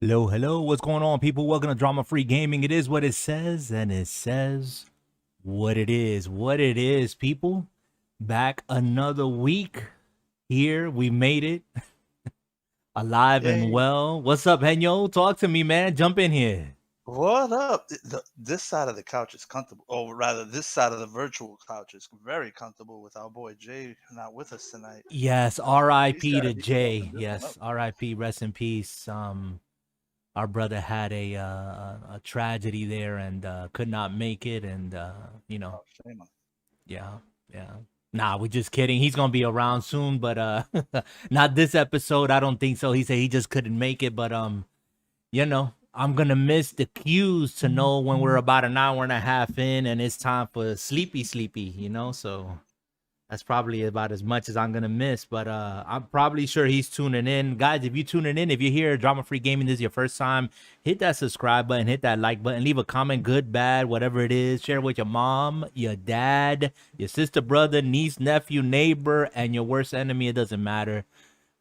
Hello, hello. What's going on, people? Welcome to Drama Free Gaming. It is what it says, and it says what it is. What it is, people. Back another week here. We made it alive and Hey, well. What's up, Henyo? Talk to me, man. Jump in here. what up? This side of the couch is comfortable, or rather, this side of the virtual couch is very comfortable with our boy Jay not with us tonight. Yes, He's R.I.P. gotta to be toughen Jay. this one up. Yes, R.I.P. Rest in peace. Our brother had a tragedy there and could not make it, and Oh, shame on. yeah, yeah. Nah, we're just kidding. He's gonna be around soon, but not this episode. I don't think so. He said he just couldn't make it, but I'm gonna miss the cues to know when we're about an hour and a half in and it's time for sleepy, so that's probably about as much as I'm gonna miss, but I'm probably sure he's tuning in. Guys, if you're tuning in, if you're here, Drama Free Gaming, this is your first time, hit that subscribe button, hit that like button, leave a comment, good, bad, whatever it is. Share it with your mom, your dad, your sister, brother, niece, nephew, neighbor, and your worst enemy. It doesn't matter.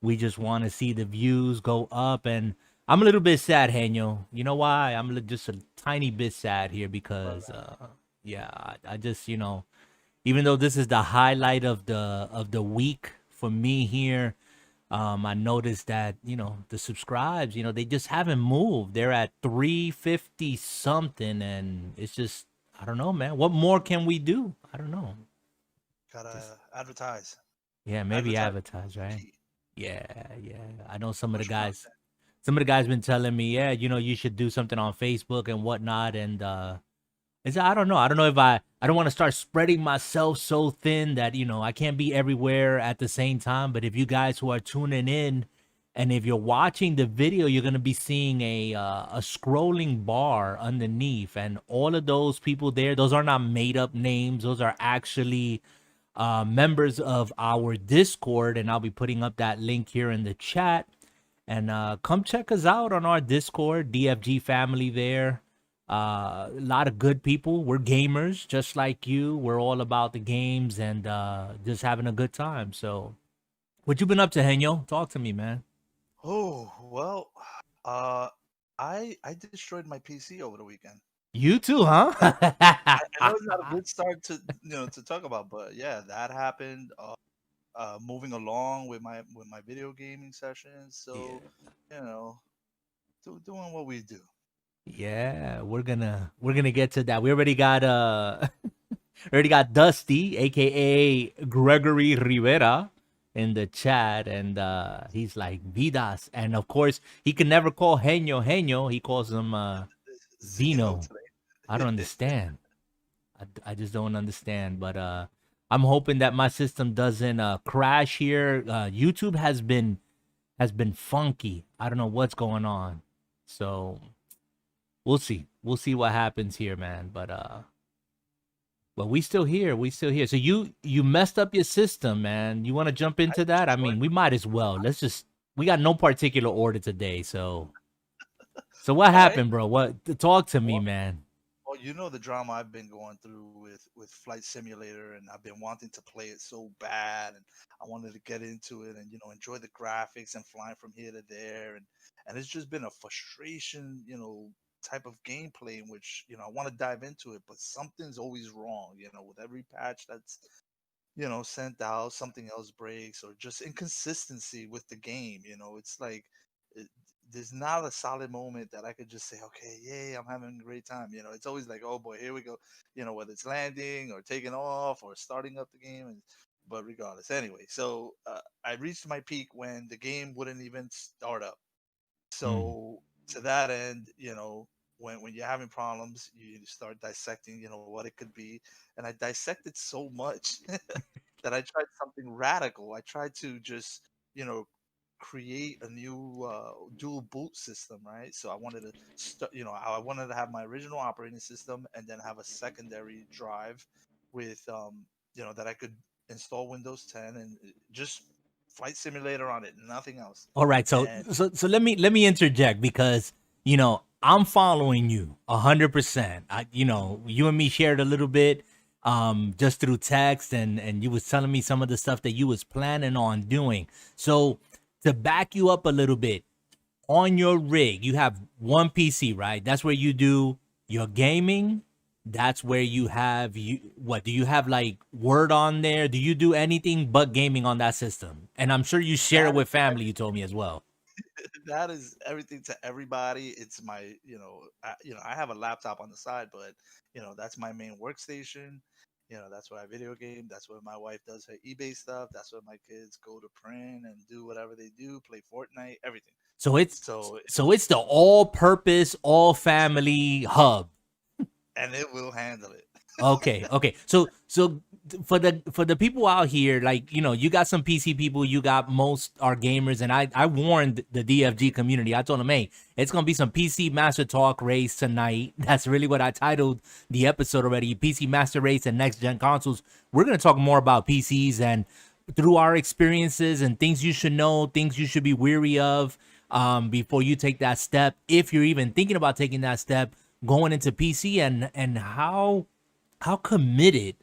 We just want to see the views go up. And I'm a little bit sad, Henyo. You know why? Just a tiny bit sad here But, because, yeah, I just, even though this is the highlight of the week for me here, I noticed that the subscribes, they just haven't moved. They're at 350 something, and it's just I don't know, man. What more can we do? I don't know. Just gotta advertise. yeah, maybe Advertise advertise, is right? key. Yeah, yeah. I know some of the Push guys. content. Some of the guys been telling me, yeah, you should do something on Facebook and whatnot, and I don't know. I don't know if I don't want to start spreading myself so thin that, I can't be everywhere at the same time. But if you guys who are tuning in and if you're watching the video, you're going to be seeing a scrolling bar underneath. And all of those people there, those are not made up names. Those are actually members of our Discord. And I'll be putting up that link here in the chat. And come check us out on our Discord, DFG family there. A lot of good people. We're gamers just like you. We're all about the games and just having a good time. So, what you been up to, Henyo? Talk to me, man. Oh well, uh, I destroyed my PC over the weekend. You too, huh? I know it's not a good start to to talk about, but yeah, that happened. Moving along with my video gaming sessions. So, Yeah. you know, doing what we do. Yeah, we're gonna get to that. We already got already got Dusty, aka Gregory Rivera, in the chat, and he's like Vidas, and of course he can never call Henyo Henyo. He calls him Zeno Vino. I don't today. understand. I just don't understand. But I'm hoping that my system doesn't crash here. YouTube has been funky. I don't know what's going on. So we'll see. We'll see what happens here, man. But we still here. We still here. So you messed up your system, man. You want to jump I into that? I destroyed. mean, we might as well. Let's just we got no particular order today. So what All right. happened, bro? What talk to me, Well, man. you know the drama I've been going through with Flight Simulator, and I've been wanting to play it so bad, and I wanted to get into it and enjoy the graphics and flying from here to there, and it's just been a frustration, type of gameplay in which I want to dive into it, but something's always wrong, with every patch that's sent out, something else breaks, or just inconsistency with the game. It's like it, there's not a solid moment that I could just say, okay, yay, I'm having a great time. It's always like, oh boy, here we go. Whether it's landing or taking off or starting up the game. But regardless, anyway, so I reached my peak when the game wouldn't even start up. Mm. So to that end, when you're having problems, you start dissecting, what it could be. And I dissected so much that I tried something radical. I tried to just, you know, create a new dual boot system, right? So I wanted to I wanted to have my original operating system and then have a secondary drive with that I could install Windows 10 and just flight simulator on it, nothing else. All right, so And so so let me interject because I'm following you 100%. You and me shared a little bit just through text, and you was telling me some of the stuff that you was planning on doing. So to back you up a little bit, on your rig, you have one PC, right? That's where you do your gaming. That's where you have you what do you have like Word on there? Do you do anything but gaming on that system? And I'm sure you share it That is with family, you told me as well. that is everything to everybody. It's my, I have a laptop on the side, but that's my main workstation. That's where I video game. That's where my wife does her eBay stuff. That's where my kids go to print and do whatever they do, play Fortnite, everything. So it's So, so it's the all purpose, all family hub. and it will handle it. Okay, okay. So for the people out here, like you got some PC people, you got most are gamers, and I warned the DFG community. I told them, hey, it's gonna be some PC Master Talk race tonight. That's really what I titled the episode already. PC Master Race and next gen consoles. We're gonna talk more about PCs and through our experiences and things you should know, things you should be weary of before you take that step. If you're even thinking about taking that step, going into PC and how committed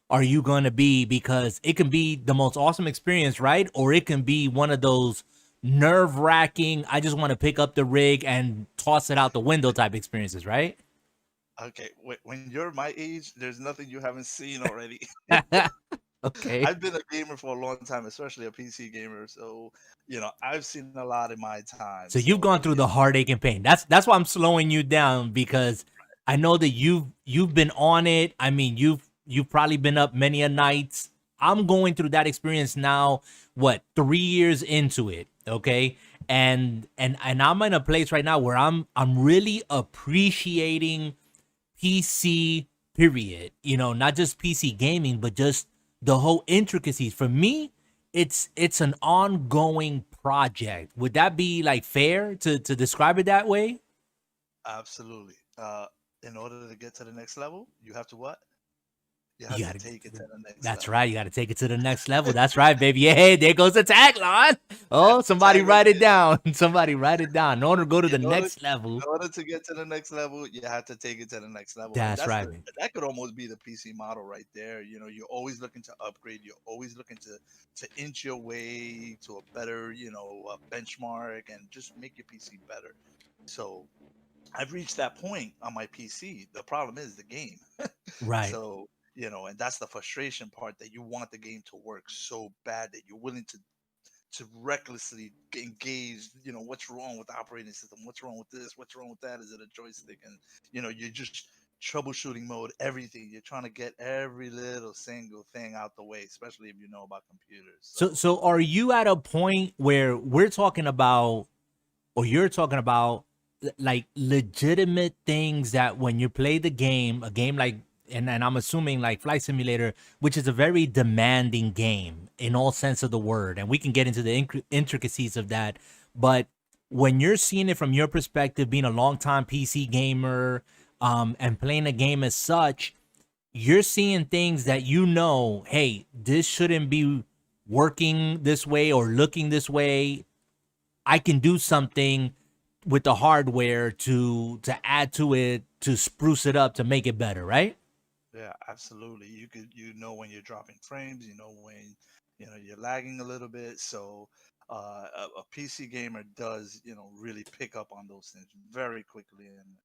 are you going to be, because it can be the most awesome experience, right? Or it can be one of those nerve-wracking, I just want to pick up the rig and toss it out the window type experiences, right? Okay, when you're my age, there's nothing you haven't seen already. Okay. I've been a gamer for a long time, especially a PC gamer. So, I've seen a lot in my time. So you've So, gone through the heartache and pain. That's why I'm slowing you down, because I know that you've been on it. I mean, you've probably been up many a nights. I'm going through that experience now, what, 3 years into it, okay? And I'm in a place right now where I'm really appreciating PC period. Not just PC gaming, but just the whole intricacies. For me, it's an ongoing project. Would that be like fair to describe it that way? absolutely. In order to get to the next level, you have to what? You have You to gotta get take it to to the, the next that's level. right. You gotta take it to the next level. That's right, baby. Yeah, there goes the tagline. Oh, That's the somebody tag right write it there. down. Somebody write it down. In order to go to the In order, next level. in order to get to the next level, you have to take it to the next level, and That's right, man. that could almost be the PC model right there. You're always looking to upgrade. You're always looking to inch your way to a better, benchmark, and just make your PC better. So I've reached that point on my PC. The problem is the game. Right. So, and that's the frustration part, that you want the game to work so bad that you're willing to recklessly engage. What's wrong with the operating system? What's wrong with this? What's wrong with that? Is it a joystick? And you're just troubleshooting mode, everything. You're trying to get every little single thing out the way, especially if you know about computers. So So so are you at a point where we're talking about, or you're talking about, like legitimate things that when you play the game, a game like, and I'm assuming like Flight Simulator, which is a very demanding game in all sense of the word, and we can get into the intricacies of that. But when you're seeing it from your perspective, being a longtime PC gamer, and playing a game as such, you're seeing things that hey, this shouldn't be working this way or looking this way. I can do something with the hardware to add to it, to spruce it up, to make it better, right? yeah, absolutely. You know when you're dropping frames, when you're lagging a little bit. So a PC gamer does really pick up on those things very quickly, and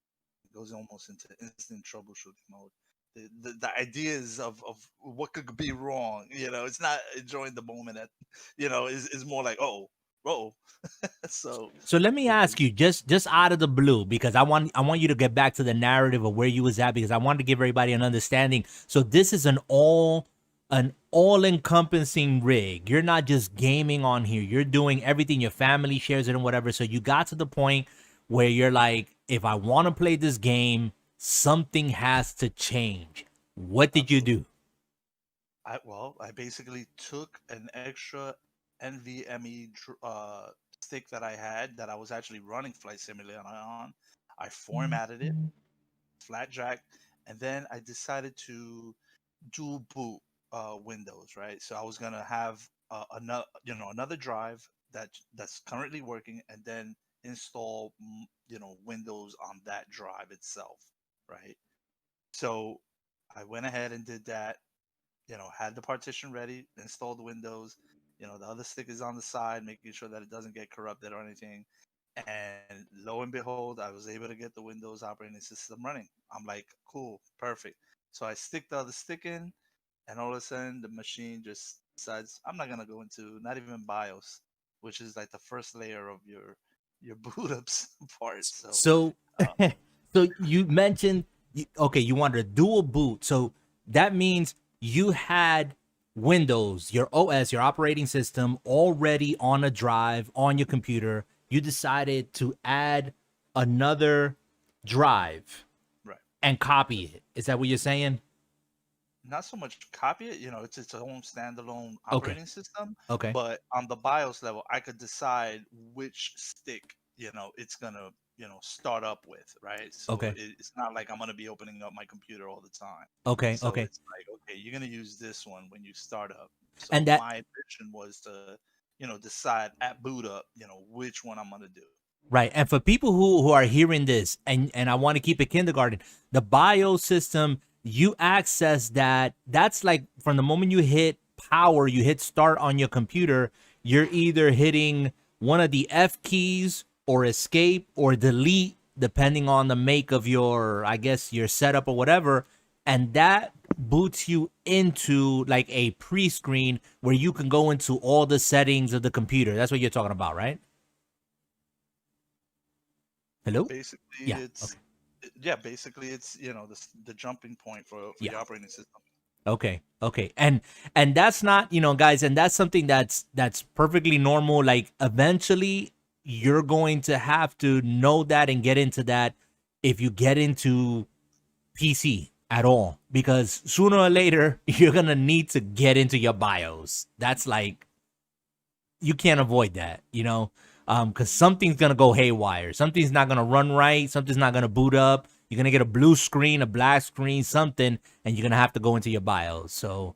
it goes almost into instant troubleshooting mode. The ideas of what could be wrong, it's not enjoying the moment, is more like, oh. So So let me you know ask you, just out of the blue, because I want you to get back to the narrative of where you was at, because I wanted to give everybody an understanding. So this is an all encompassing rig. You're not just gaming on here. You're doing everything. Your family shares it and whatever. So you got to the point where you're like, if I want to play this game, something has to change. What did you absolutely. do? I basically took an extra NVMe stick that I had, that I was actually running Flight Simulator on. I formatted it, flat jack, and then I decided to dual boot Windows. Right, so I was gonna have another drive that's currently working, and then install Windows on that drive itself. Right, so I went ahead and did that, had the partition ready, installed Windows, the other stick is on the side, making sure that it doesn't get corrupted or anything. And lo and behold, I was able to get the Windows operating system running. I'm like, cool, perfect. So I stick the other stick in, and all of a sudden the machine just decides I'm not gonna go into not even BIOS, which is like the first layer of your boot ups part. So So, uh, so you mentioned okay, you wanted a dual boot. So that means you had Windows, your OS, your operating system already on a drive on your computer. You decided to add another drive right. and copy it. Is that what you're saying? Not so much copy it, it's its own standalone Okay. operating system, Okay. but on the BIOS level, I could decide which stick, it's gonna, start up with, right? So Okay. it's not like I'm gonna be opening up my computer all the time. Okay. So Okay. it's like, okay, you're gonna use this one when you start up. So And that my vision was to, decide at boot up, which one I'm gonna do. right. And for people who are hearing this and I want to keep it kindergarten, the BIOS system, you access that. That's like from the moment you hit power, you hit start on your computer, you're either hitting one of the F keys or escape or delete, depending on the make of your, I guess, your setup or whatever. And that boots you into like a pre-screen where you can go into all the settings of the computer. That's what you're talking about, right? Hello? Basically, Yeah. Okay. yeah, basically it's the jumping point for Yeah. your operating system. Okay. Okay. And that's not, guys, and that's something that's perfectly normal. Like eventually you're going to have to know that and get into that if you get into PC at all because sooner or later you're going to need to get into your BIOS. That's like you can't avoid that. Because something's gonna go haywire. Something's not gonna run right. Something's not gonna boot up. You're gonna get a blue screen, a black screen, something, and you're gonna have to go into your BIOS. So,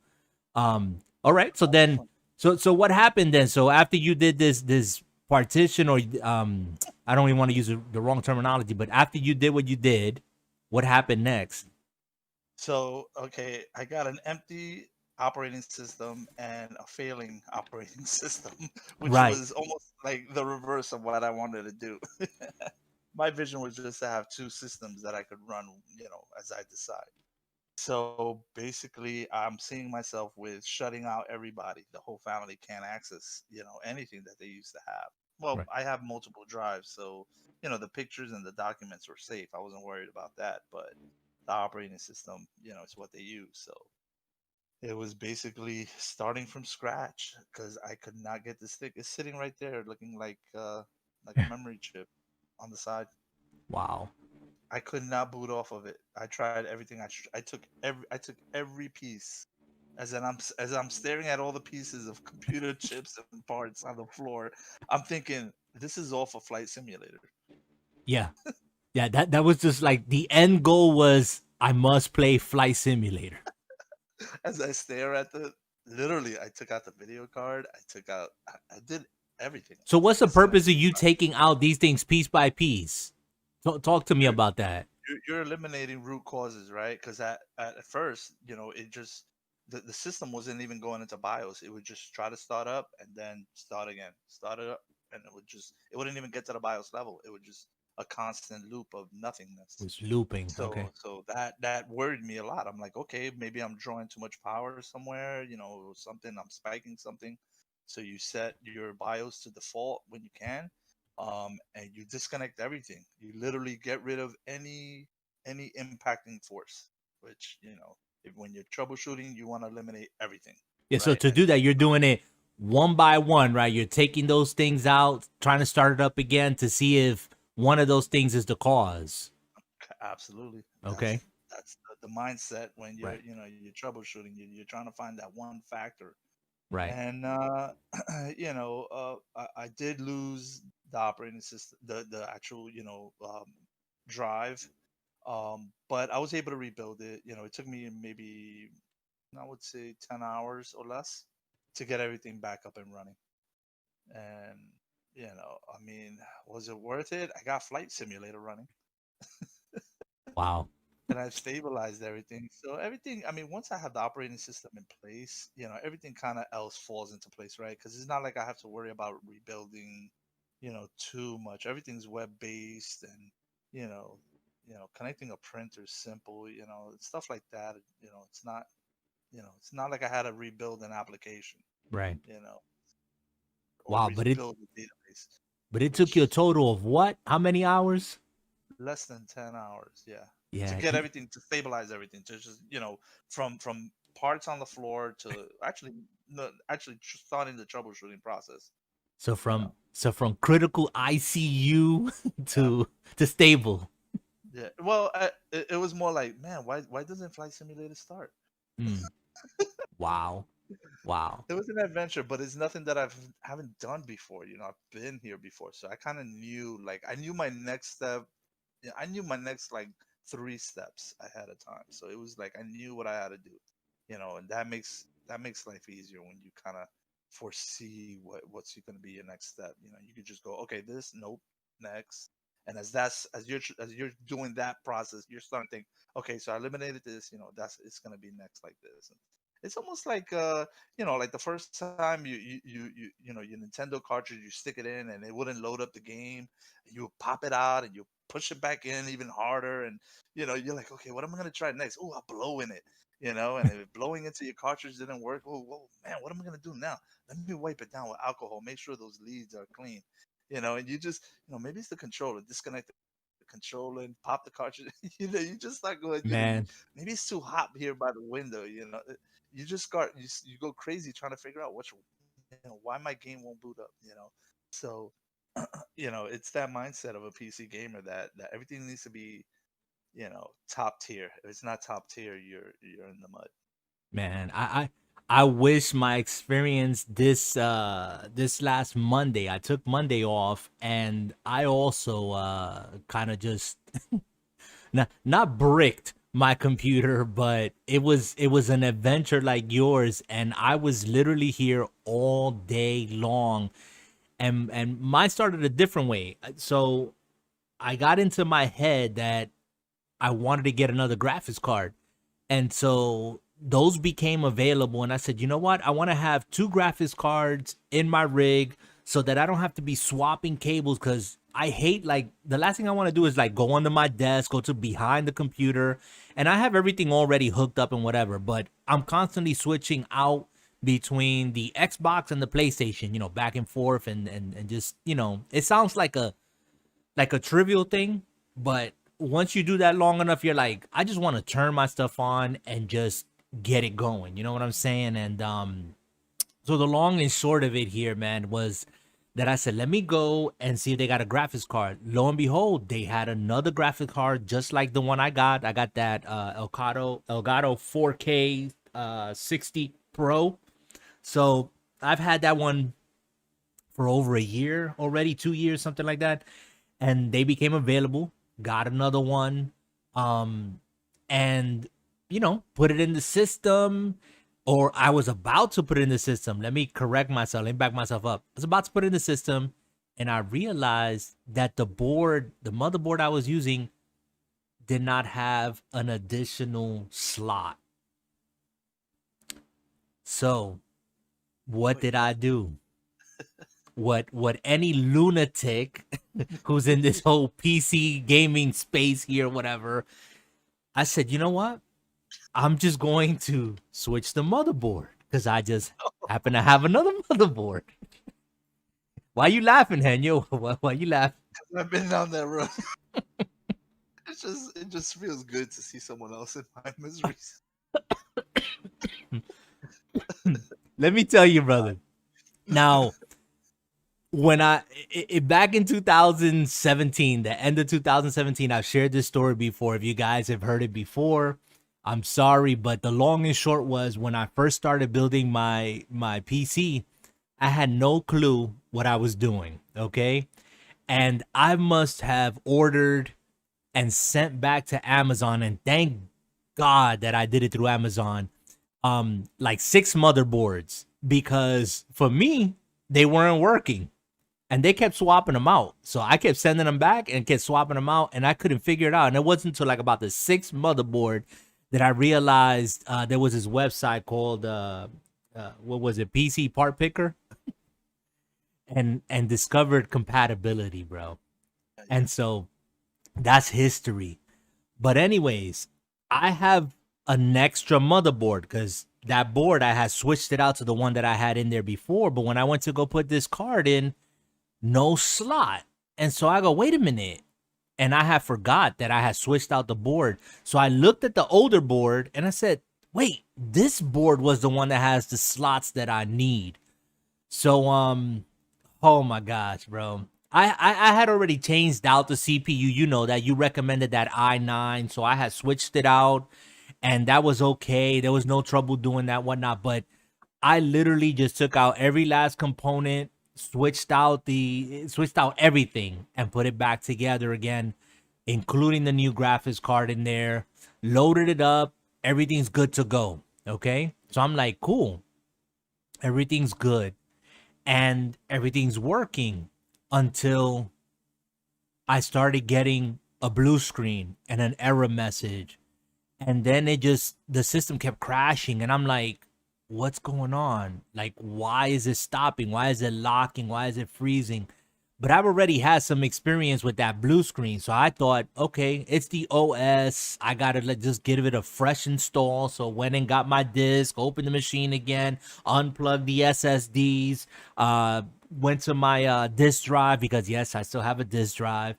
all right. So then, so what happened then? So after you did this partition, or I don't even want to use the wrong terminology, but after you did what you did, what happened next? So, okay, I got an empty operating system and a failing operating system, which Right. was almost like the reverse of what I wanted to do. My vision was just to have two systems that I could run, as I decide. So basically, I'm seeing myself with shutting out everybody. The whole family can't access, anything that they used to have. Well, Right. I have multiple drives, so the pictures and the documents were safe. I wasn't worried about that, but the operating system, it's what they use. So it was basically starting from scratch because I could not get the stick. It's sitting right there, looking like a memory chip on the side. Wow. I could not boot off of it. I tried everything. I took every piece. As I'm staring at all the pieces of computer chips and parts on the floor, I'm thinking this is all for Flight Simulator. Yeah. Yeah. That was just like the end goal was I must play Flight Simulator. As I stare at literally, I took out the video card. I did everything. So what's the As soon as purpose of you taking out these things piece by piece? Talk to me you're, about that. you're eliminating root causes, right? Because at first, it just the system wasn't even going into BIOS. It would just try to start up and then start again, start it up, and it wouldn't even get to the BIOS level. It would just a constant loop of nothingness. Was looping. So Okay. so that worried me a lot. I'm like, okay, maybe I'm drawing too much power somewhere, or something. I'm spiking something. So you set your BIOS to default when you can, and you disconnect everything. You literally get rid of any impacting force. Which if when you're troubleshooting, you want to eliminate everything, Yeah. So right? to do that, you're doing it one by one, right? You're taking those things out, trying to start it up again to see if one of those things is the cause. Absolutely. Okay. That's the mindset when you're Right. you're troubleshooting. You're trying to find that one factor. Right. And I did lose the operating system, the actual drive, but I was able to rebuild it. It took me maybe, I would say, 10 hours or less to get everything back up and running. And I mean, was it worth it? I got Flight Simulator running, Wow. and I've stabilized everything. So everything, I mean, once I have the operating system in place, everything kind of else falls into place, right? Because it's not like I have to worry about rebuilding, too much. Everything's web based, and you know, connecting a printer is simple. Stuff like that. It's not like I had to rebuild an application. Right. You know, or Wow, rebuild a database, but it took you a which total of what? How many hours? less than 10 hours. Yeah, to Yeah. get everything to stabilize everything to just from parts on the floor to actually no, actually starting the troubleshooting process. So You know. from critical ICU Yeah. to stable. Yeah. Well, it was more like, man, why doesn't Flight Simulator start? Mm. Wow. Wow. It was an adventure, but it's nothing that haven't done before. I've been here before, so I kind of knew, like, I knew my next step. Yeah, I knew my next like 3 steps ahead of time, so it was like I knew what I had to do. And that makes life easier when you kind of foresee what's going to be your next step. You could just go, okay, this, nope, next. And as you're doing that process, you're starting to think, okay, so I eliminated this. That's it's going to be next like this. And it's almost like like the first time your Nintendo cartridge, you stick it in and it wouldn't load up the game. You pop it out and you push it back in even harder, and you're like, okay, what am I going to try next? Oh, I'll blow in it. And if blowing into your cartridge didn't work, oh, whoa, man, what am I going to do now? Let me wipe it down with alcohol, make sure those leads are clean. And you just, maybe it's the controller. Disconnect the controller and pop the cartridge. You just start going, Man, maybe it's too hot here by the window. You just start, you go crazy trying to figure out why my game won't boot up. So it's that mindset of a PC gamer that everything needs to be, top tier. If it's not top tier, you're in the mud. man, I wish my experience this last Monday. I took Monday off and I also kind of just not bricked my computer, but it was an adventure like yours, and I was literally here all day long. And mine started a different way. So I got into my head that I wanted to get another graphics card. And so those became available. And I said, you know what? I want to have 2 graphics cards in my rig so that I don't have to be swapping cables. Cause I hate, like, the last thing I want to do is like go under my desk, go to behind the computer. And I have everything already hooked up and whatever, but I'm constantly switching out between the Xbox and the PlayStation, back and forth, and just, it sounds like a trivial thing, but once you do that long enough, you're like, I just want to turn my stuff on and just get it going. You know what I'm saying? And so the long and short of it here, man, was that I said, let me go and see if they got a graphics card. Lo and behold, they had another graphics card just like the one I got. I got that Elgato 4K 60 Pro. So I've had that one for over a year already, 2 years, something like that. And they became available. Got another one, um, and put it in the system. Or I was about to put it in the system. Let me correct myself. Let me back myself up. I was about to put it in the system, and I realized that the motherboard I was using, did not have an additional slot. So, what Wait, did I do? What any lunatic who's in this whole PC gaming space here, whatever. I said, you know what? I'm just going to switch the motherboard because I just happen to have another motherboard. Why you laughing, Henyo? Why you laughing? I've been down that road. It just feels good to see someone else in my miseries. Let me tell you, brother. Now, when back in 2017, the end of 2017, I've shared this story before. If you guys have heard it before, I'm sorry, but the long and short was, when I first started building my PC, I had no clue what I was doing, okay? And I must have ordered and sent back to Amazon, and thank God that I did it through Amazon, like 6 motherboards, because for me, they weren't working. And they kept swapping them out. So I kept sending them back and kept swapping them out, and I couldn't figure it out. And it wasn't until like about the 6th motherboard that I realized there was this website called what was it, PC Part Picker, and discovered compatibility, bro. Yeah. And so that's history. But anyways, I have an extra motherboard because that board I had switched it out to the one that I had in there before. But when I went to go put this card in, no slot. And so I go, wait a minute. And I had forgot that I had switched out the board. So I looked at the older board and I said, wait, this board was the one that has the slots that I need. So oh my gosh, bro. I had already changed out the CPU. You know that you recommended that i9, so I had switched it out, and that was okay. There was no trouble doing that, whatnot. But I literally just took out every last component, switched out everything, and put it back together again, including the new graphics card in there. Loaded it up. Everything's good to go. Okay, so I'm like, cool. Everything's good and everything's working until I started getting a blue screen and an error message. And then the system kept crashing. And I'm like, what's going on? Like, why is it stopping? Why is it locking? Why is it freezing? But I've already had some experience with that blue screen. So I thought, okay, it's the OS. I got to just give it a fresh install. So went and got my disk, opened the machine again, unplugged the SSDs, went to my disk drive because, yes, I still have a disk drive,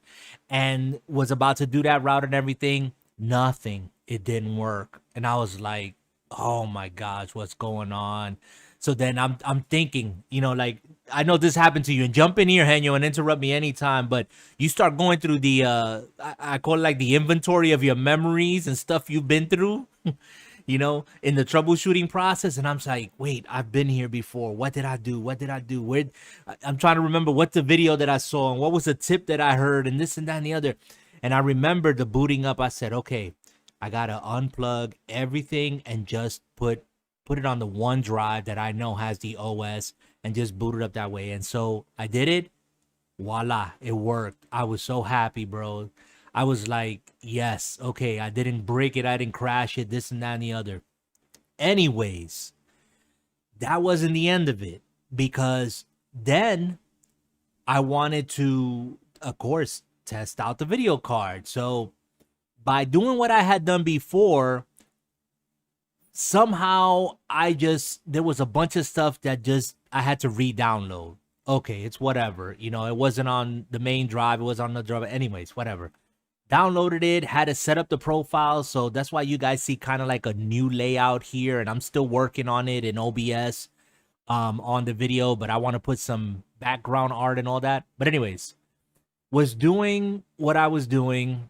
and was about to do that route and everything. Nothing. It didn't work. And I was like, oh my gosh, what's going on? So then I'm thinking, like, I know this happened to you, and jump in here, Henyo, and interrupt me anytime, but you start going through the I call it like the inventory of your memories and stuff you've been through, in the troubleshooting process. And I'm like, wait, I've been here before. What did I do? What did I do? I'm trying to remember what the video that I saw and what was the tip that I heard and this and that and the other. And I remember the booting up. I said, okay, I gotta unplug everything and just put it on the one drive that I know has the OS and just boot it up that way. And so I did it. Voila, it worked. I was so happy, bro. I was like, yes, okay, I didn't break it, I didn't crash it, this and that and the other. Anyways, that wasn't the end of it, because then I wanted to, of course, test out the video card. So by doing what I had done before, somehow there was a bunch of stuff that I had to re-download. Okay, it's whatever. It wasn't on the main drive. It was on the drive. Anyways, whatever. Downloaded it, had to set up the profile. So that's why you guys see kind of like a new layout here. And I'm still working on it in OBS on the video. But I want to put some background art and all that. But anyways, was doing what I was doing.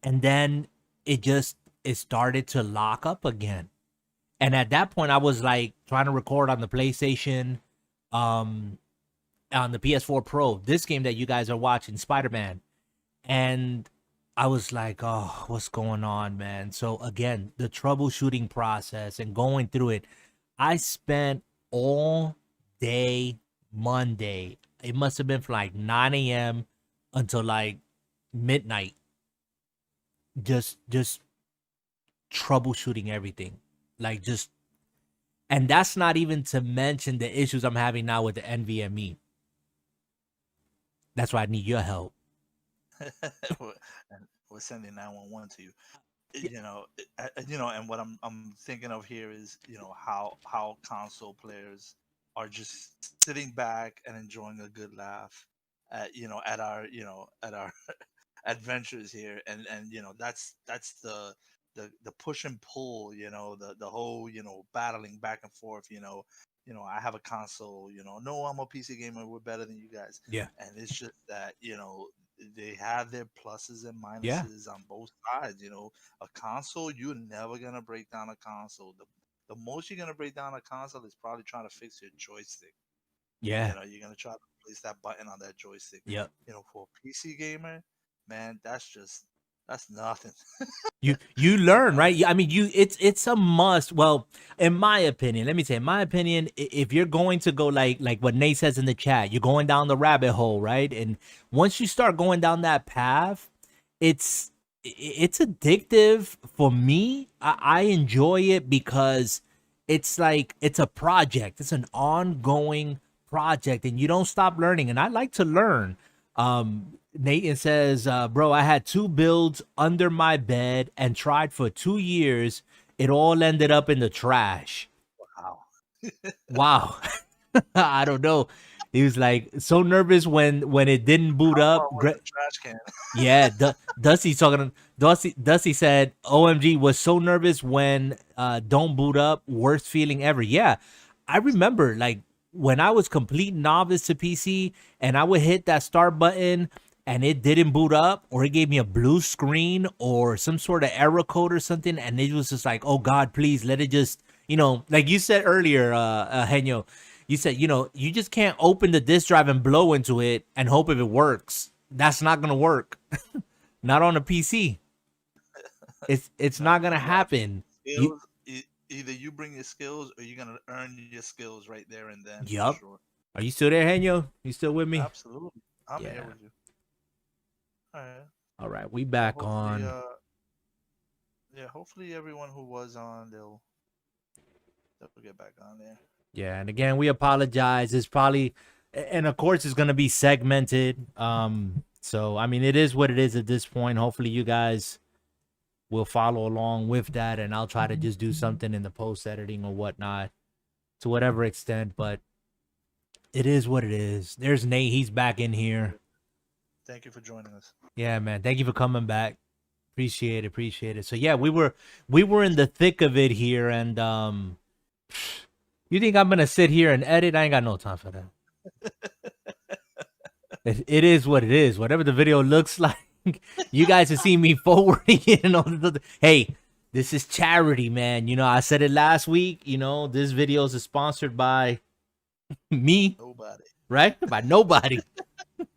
And then it started to lock up again. And at that point, I was like trying to record on the PlayStation, on the PS4 Pro, this game that you guys are watching, Spider-Man. And I was like, oh, what's going on, man? So again, the troubleshooting process and going through it, I spent all day Monday. It must have been from like 9 a.m. until like midnight. Just troubleshooting everything. And that's not even to mention the issues I'm having now with the NVMe. That's why I need your help. We're sending 911 to you. Yeah. And what I'm thinking of here is, how console players are just sitting back and enjoying a good laugh at our adventures here, and that's the push and pull, the whole, battling back and forth. I have a console, no, I'm a PC gamer, we're better than you guys. Yeah. And it's just that, they have their pluses and Yeah. minuses on both sides. A console, you're never gonna break down a console. The most you're gonna break down a console is probably trying to fix your joystick. Yeah. You're gonna try to place that button on that joystick. Yep. For a PC gamer, man, that's nothing. You learn, right? I mean, it's a must. Well, in my opinion, let me say, in my opinion, if you're going to go like what Nate says in the chat, you're going down the rabbit hole, right? And once you start going down that path, it's addictive for me. I enjoy it because it's like it's a project. It's an ongoing project and you don't stop learning, and I like to learn. Nathan says, bro, I had 2 builds under my bed and tried for 2 years. It all ended up in the trash. Wow. Wow. I don't know. He was like so nervous when it didn't boot How up. far was the trash can? Yeah, Dusty's talking. Dusty said, "OMG, was so nervous when don't boot up. Worst feeling ever." Yeah, I remember like when I was complete novice to PC and I would hit that start button and it didn't boot up, or it gave me a blue screen or some sort of error code or something, and it was just like, "Oh God, please let it just." Like you said earlier, Henyo, you said, you just can't open the disk drive and blow into it and hope if it works. That's not gonna work. Not on a PC. It's No, not gonna you got happen. You skills. Either you bring your skills or you're gonna earn your skills right there and then for Yup. sure. Are you still there, Henyo? You still with me? Absolutely. I'm here Yeah. with you. All right. All right, we Well, back hopefully, on. yeah, hopefully everyone who was on, they'll get back on there. Yeah, and again, we apologize. It's probably, and of course, it's gonna be segmented. So I mean, it is what it is at this point. Hopefully, you guys will follow along with that, and I'll try to just do something in the post editing or whatnot to whatever extent. But it is what it is. There's Nate. He's back in here. Thank you for joining us. Yeah, man. Thank you for coming back. Appreciate it. Appreciate it. So yeah, we were in the thick of it here, and you think I'm gonna sit here and edit? I ain't got no time for that. It is what it is. Whatever the video looks like, you guys have seen me forwarding it and all this other. Hey, this is charity, man. I said it last week. This video is sponsored by me, Nobody. right? By nobody.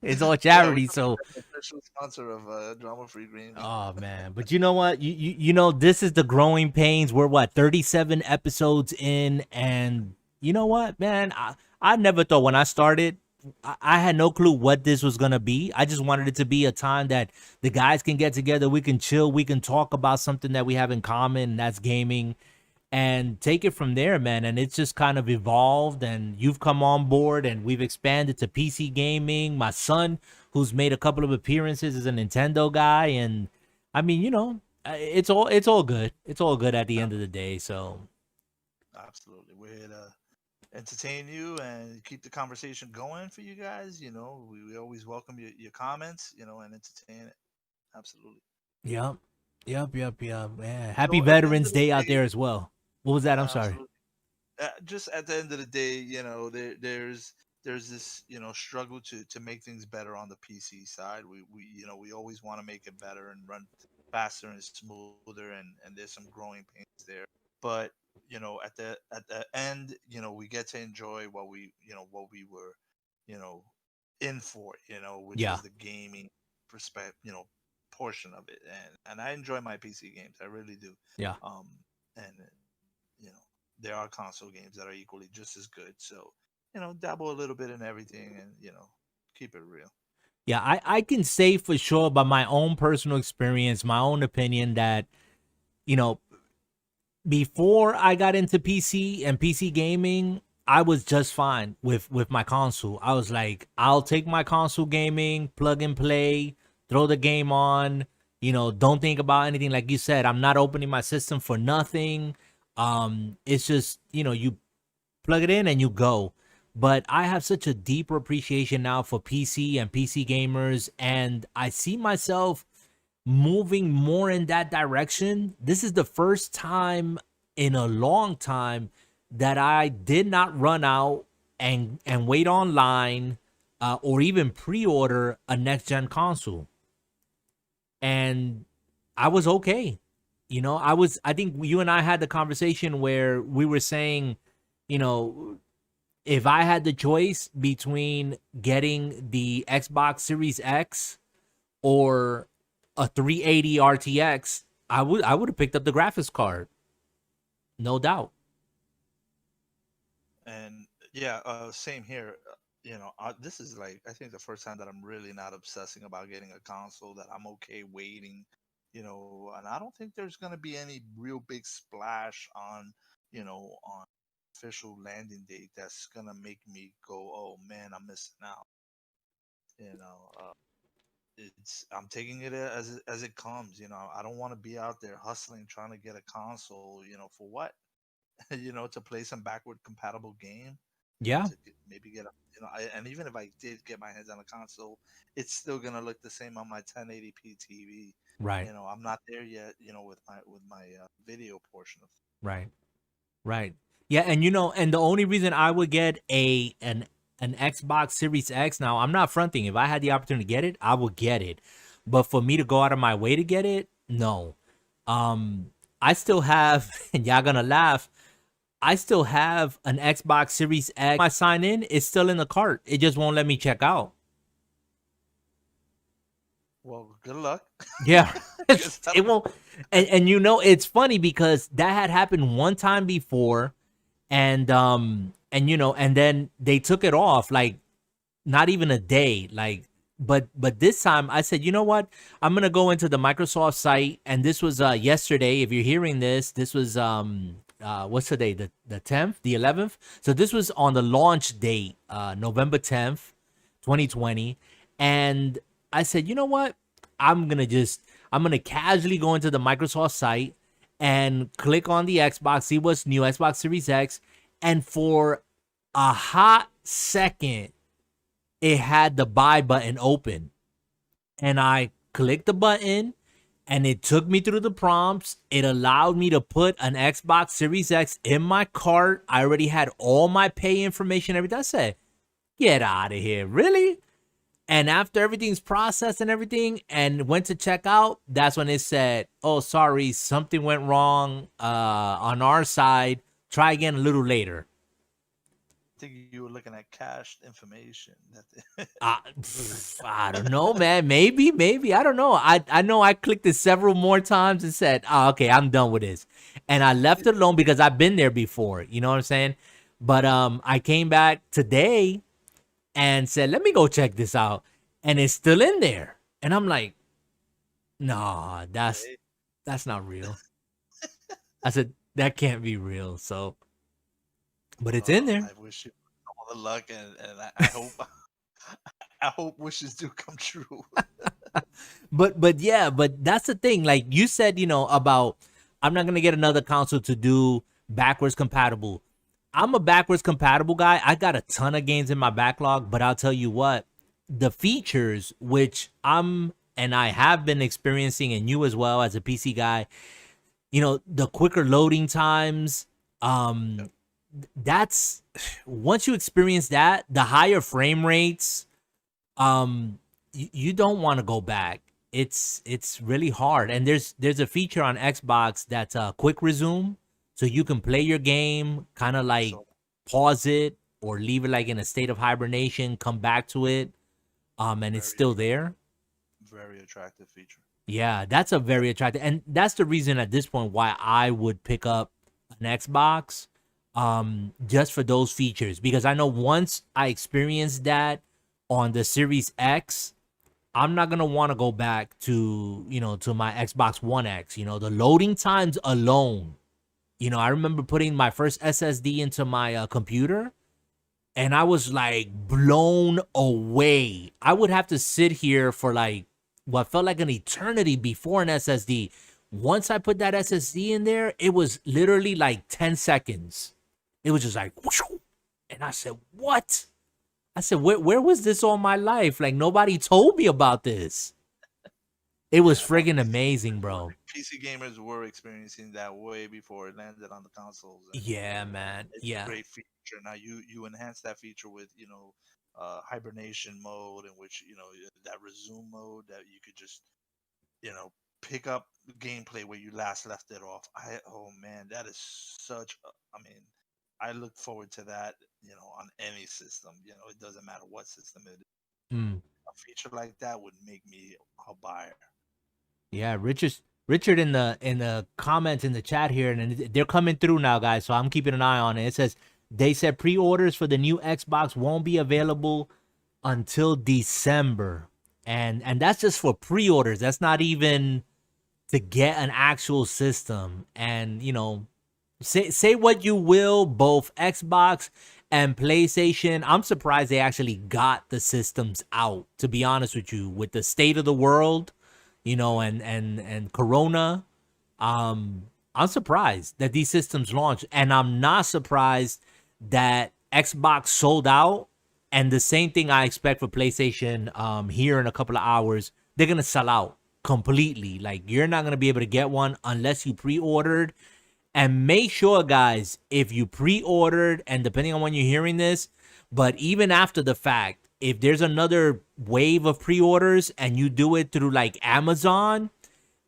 It's all Yeah, charity. we could So, be the official sponsor of Drama Free Green. oh man. But you know what? This is the growing pains. We're what 37 episodes in, and you know what, man? I never thought when I started. I had no clue what this was gonna be. I just wanted it to be a time that the guys can get together, we can chill, we can talk about something that we have in common, and that's gaming, and take it from there, man. And it's just kind of evolved, and you've come on board, and we've expanded to PC gaming. My son, who's made a couple of appearances, is a Nintendo guy, and I mean, it's all good. It's all good at the end of the day. So Absolutely. We're here to entertain you and keep the conversation going for you guys. We always welcome your comments, and entertain it. Absolutely. yep, yep, man. Happy So at the end Veterans of the Day out day, there as well. What was that? I'm sorry. absolutely. Just at the end of the day, there's this struggle to make things better on the PC side. We always want to make it better and run faster and smoother, and there's some growing pains there. But at the end, we get to enjoy what we were, you know, in for, which Yeah, was the gaming perspective, portion of it, and I enjoy my PC games. I really do. yeah. Um, and you know there are console games that are equally just as good. So, dabble a little bit in everything and, keep it real. Yeah, I can say for sure by my own personal experience, my own opinion that, you know, before I got into PC and PC gaming, I was just fine with my console. I was like, I'll take my console gaming, plug and play, throw the game on, don't think about anything. Like you said, I'm not opening my system for nothing. It's just, you plug it in and you go. But I have such a deeper appreciation now for PC and PC gamers, and I see myself moving more in that direction. This is the first time in a long time that I did not run out and wait online or even pre-order a next gen console, and I was okay. I think you and I had the conversation where we were saying, you know, if I had the choice between getting the Xbox Series X or a 380 RTX, I would have picked up the graphics card, no doubt. And yeah, same here. This is like, I think, the first time that I'm really not obsessing about getting a console, that I'm okay waiting. And I don't think there's gonna be any real big splash on official landing date that's gonna make me go, oh man, I'm missing out. You know, it's I'm taking it as it comes. You know, I don't want to be out there hustling trying to get a console. You know, for what? You know, to play some backward compatible game. You know, Yeah, maybe get a and even if I did get my hands on a console, it's still gonna look the same on my 1080p TV. right, You know, I'm not there yet. You know, with my video portion of. right. Right. Yeah, and and the only reason I would get an Xbox Series X, now I'm not fronting. If I had the opportunity to get it, I would get it. But for me to go out of my way to get it, no. I still have, and y'all gonna laugh, I still have an Xbox Series X. My sign in is still in the cart. It just won't let me check out. Well, good luck. Yeah. Guess It won't, and it's funny because that had happened one time before, and then they took it off like not even a day, like, but this time I said, you know what, I'm gonna go into the Microsoft site, and this was yesterday. If you're hearing this was what's the day, the 10th, the 11th, so this was on the launch date, November 10th, 2020. And I said, you know what, I'm gonna casually go into the Microsoft site and click on the Xbox, see what's new, Xbox Series X. And for a hot second, it had the buy button open. And I clicked the button and it took me through the prompts. It allowed me to put an Xbox Series X in my cart. I already had all my pay information, everything. I said, get out of here. Really? And after everything's processed and everything and went to check out, that's when it said, oh, sorry, something went wrong on our side. Try again a little later. I think you were looking at cached information. I don't know, man. Maybe. I don't know. I know I clicked it several more times and said, oh, okay, I'm done with this. And I left it alone because I've been there before. You know what I'm saying? But I came back today and said, let me go check this out. And it's still in there. And I'm like, nah, that's not real. I said, that can't be real. So, but it's in there. I wish you all the luck, and I hope I hope wishes do come true. But yeah, but that's the thing. Like you said, about I'm not gonna get another console to do backwards compatible. I'm a backwards compatible guy. I got a ton of games in my backlog, but I'll tell you what, the features which I have been experiencing, and you as well as a PC guy, the quicker loading times, that's once you experience that, the higher frame rates, you don't want to go back. It's really hard. And there's a feature on Xbox that's quick resume, so you can play your game, kind of like pause it or leave it like in a state of hibernation, come back to it, and it's still there. Very attractive feature. Yeah, that's a very attractive, and that's the reason at this point why I would pick up an Xbox, just for those features, because I know once I experienced that on the Series X, I'm not gonna want to go back to to my Xbox One X. The loading times alone. I remember putting my first SSD into my computer, and I was like blown away. I would have to sit here for like what felt like an eternity before an SSD. Once I put that SSD in there, it was literally like 10 seconds. It was just like, whoosh, and I said, what? I said, where was this all my life? Like, nobody told me about this. It was friggin' amazing, bro. PC gamers were experiencing that way before it landed on the consoles. Yeah, man. It's Yeah. a great feature. Now you enhance that feature with hibernation mode, in which that resume mode that you could just pick up gameplay where you last left it off. Oh man, that is such. I look forward to that. On any system. It doesn't matter what system it is. A feature like that would make me a buyer. Yeah, Richard in the comments in the chat here, and they're coming through now, guys. So I'm keeping an eye on it. It says they said pre-orders for the new Xbox won't be available until December, and that's just for pre-orders. That's not even to get an actual system. And Say what you will, both Xbox and PlayStation. I'm surprised they actually got the systems out. To be honest with you, with the state of the world, and Corona, I'm surprised that these systems launched, and I'm not surprised that Xbox sold out. And the same thing I expect for PlayStation. Here in a couple of hours, they're gonna sell out completely. Like you're not gonna be able to get one unless you pre-ordered. And make sure, guys, if you pre-ordered, and depending on when you're hearing this, but even after the fact, if there's another wave of pre-orders and you do it through like Amazon,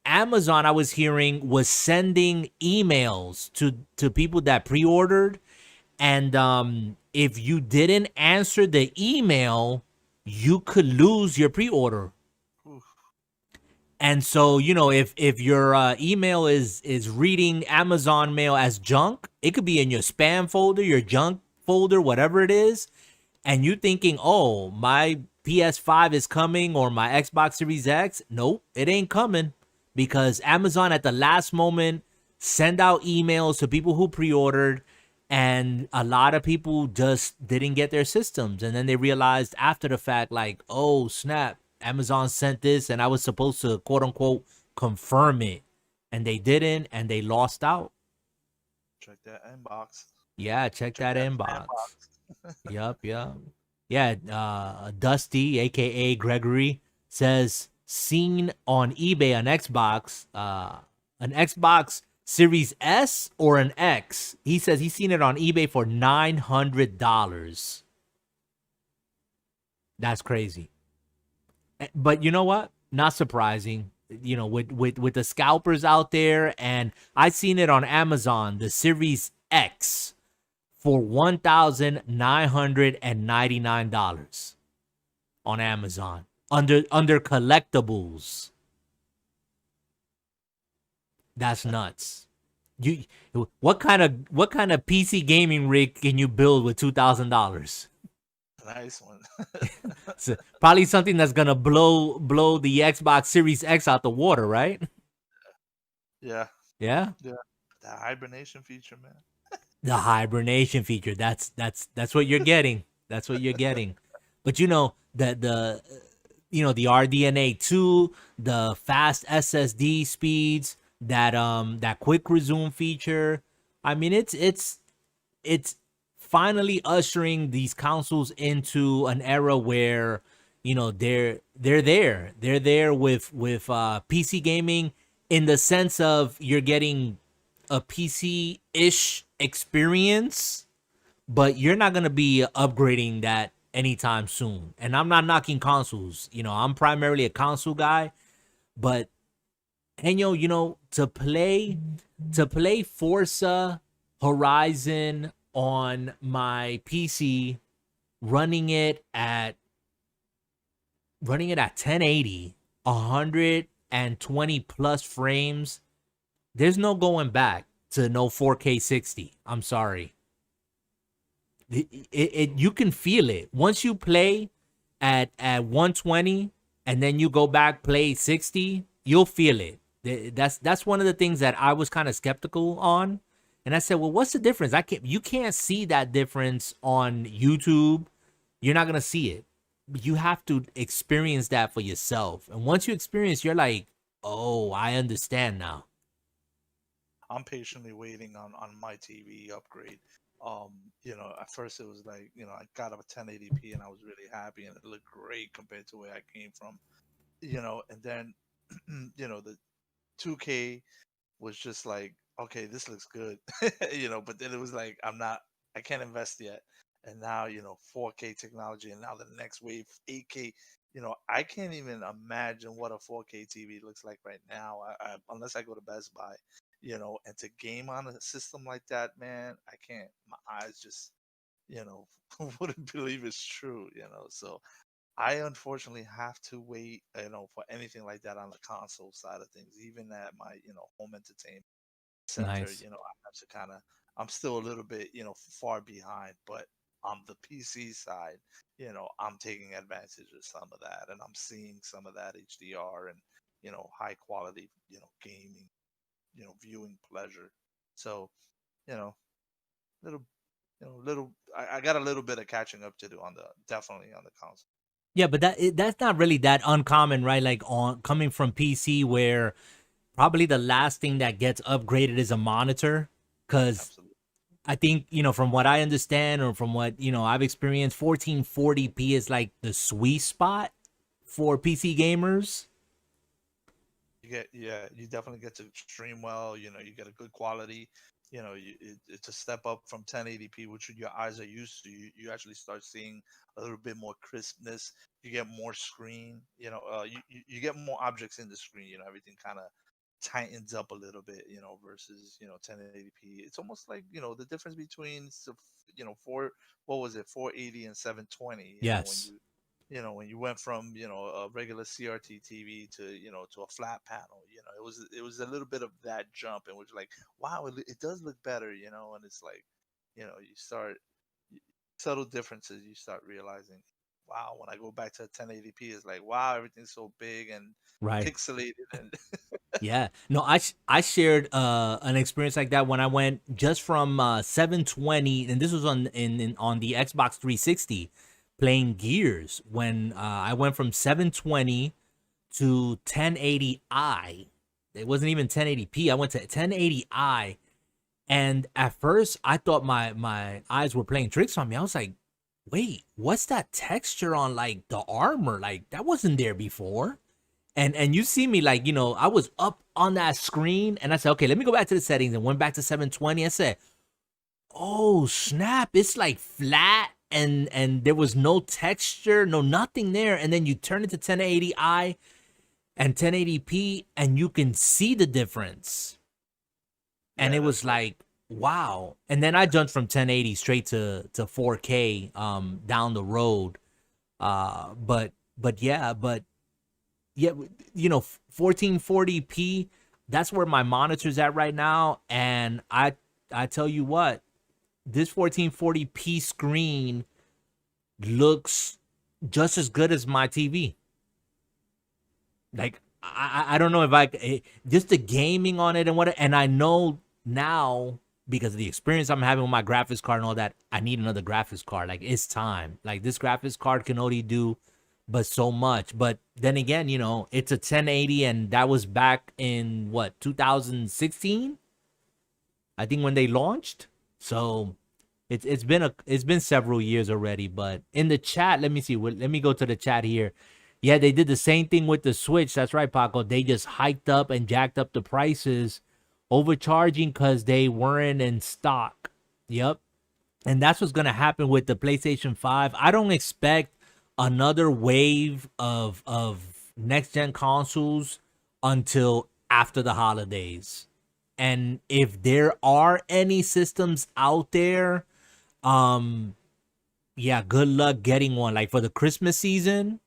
I was hearing, was sending emails to people that pre-ordered, and if you didn't answer the email, you could lose your pre-order. Oof. And so, if your email is reading Amazon mail as junk, it could be in your spam folder, your junk folder, whatever it is, and you thinking, "Oh, my PS5 is coming or my Xbox Series X." Nope, it ain't coming because Amazon at the last moment send out emails to people who pre-ordered, and a lot of people just didn't get their systems, and then they realized after the fact, like, "Oh, snap, Amazon sent this and I was supposed to quote unquote confirm it, and they didn't, and they lost out." Check that inbox. Yeah, check Check that that inbox. sandbox. Yup, yup. Yeah, Dusty, aka Gregory, says seen on eBay an Xbox Series S or an X. He says he's seen it on eBay for $900. That's crazy. But you know what? Not surprising. With the scalpers out there, and I've seen it on Amazon, the Series X for $1,999 on Amazon under collectibles. That's nuts. You what kind of PC gaming rig can you build with $2,000? Nice one. So probably something that's gonna blow the Xbox Series X out the water, right? Yeah. Yeah. Yeah. That hibernation feature, man. The hibernation feature. That's what you're getting. That's what you're getting. But the RDNA 2, the fast SSD speeds, that quick resume feature. I mean, it's finally ushering these consoles into an era where they're there with PC gaming, in the sense of you're getting a PC-ish experience, but you're not going to be upgrading that anytime soon. And I'm not knocking consoles. I'm primarily a console guy, but Henyo, to play Forza Horizon on my PC, running it at 1080, 120 plus frames, there's no going back to no 4K 60. I'm sorry. You can feel it once you play at 120, and then you go back play 60. You'll feel it. That's one of the things that I was kind of skeptical on, and I said, well, what's the difference? You can't see that difference on YouTube. You're not gonna see it. You have to experience that for yourself, and once you experience, you're like, oh, I understand now. I'm patiently waiting on my TV upgrade. At first it was like, I got a 1080p and I was really happy and it looked great compared to where I came from. And then the 2K was just like, okay, this looks good. But then it was like, I can't invest yet. And now, 4K technology, and now the next wave, 8K. I can't even imagine what a 4K TV looks like right now, unless I go to Best Buy. And to game on a system like that, man, I can't. My eyes just, you know, wouldn't believe it's true. So I unfortunately have to wait, for anything like that on the console side of things. Even at my, home entertainment center, Nice. I have to kind of, I'm still a little bit, far behind, but on the PC side, I'm taking advantage of some of that, and I'm seeing some of that HDR and, high quality, gaming, viewing pleasure. So you know, little, little. I got a little bit of catching up to do on the definitely on the console. Yeah, but that's not really that uncommon, right? Like on coming from PC, where probably the last thing that gets upgraded is a monitor, because Absolutely. I think, from what I understand or from what, I've experienced, 1440p is like the sweet spot for PC gamers. You definitely get to stream well. You get a good quality. It's a step up from 1080p, which your eyes are used to. You actually start seeing a little bit more crispness. You get more screen. You get more objects in the screen. Everything kind of tightens up a little bit. Versus 1080p. It's almost like the difference between four, what was it, 480 and 720. Yes. When you went from a regular CRT TV to a flat panel. It was a little bit of that jump, and was like, wow, it does look better. And it's like, you start subtle differences. You start realizing, wow, when I go back to 1080p, it's like, wow, everything's so big and Right. pixelated. And Yeah. No, I shared an experience like that when I went just from 720, and this was on the Xbox 360, playing Gears, when I went from 720 to 1080i. It wasn't even 1080p. I went to 1080i, and at first I thought my eyes were playing tricks on me. I was like, "Wait, what's that texture on like the armor? Like that wasn't there before." And you see me, like, I was up on that screen, and I said, okay, let me go back to the settings, and went back to 720. I said, oh snap, it's like flat, and there was no texture, no nothing there. And then you turn it to 1080i and 1080p, and you can see the difference. And yeah, it that's was like, wow. And then I jumped from 1080 straight to 4K down the road. But yeah, 1440p, that's where my monitor's at right now. And I tell you what, this 1440p screen looks just as good as my TV. Like, I don't know if just the gaming on it and and I know now, because of the experience I'm having with my graphics card and all that, I need another graphics card. Like, it's time. Like, this graphics card can only do but so much. But then again, it's a 1080, and that was back in what, 2016, I think, when they launched. So it's been several years already. But in the chat, let me see. Let me go to the chat here. Yeah, they did the same thing with the Switch. That's right, Paco. They just hiked up and jacked up the prices, overcharging because they weren't in stock. Yep. And that's what's going to happen with the PlayStation 5. I don't expect another wave of next gen consoles until after the holidays. And if there are any systems out there, yeah, good luck getting one. Like for the Christmas season,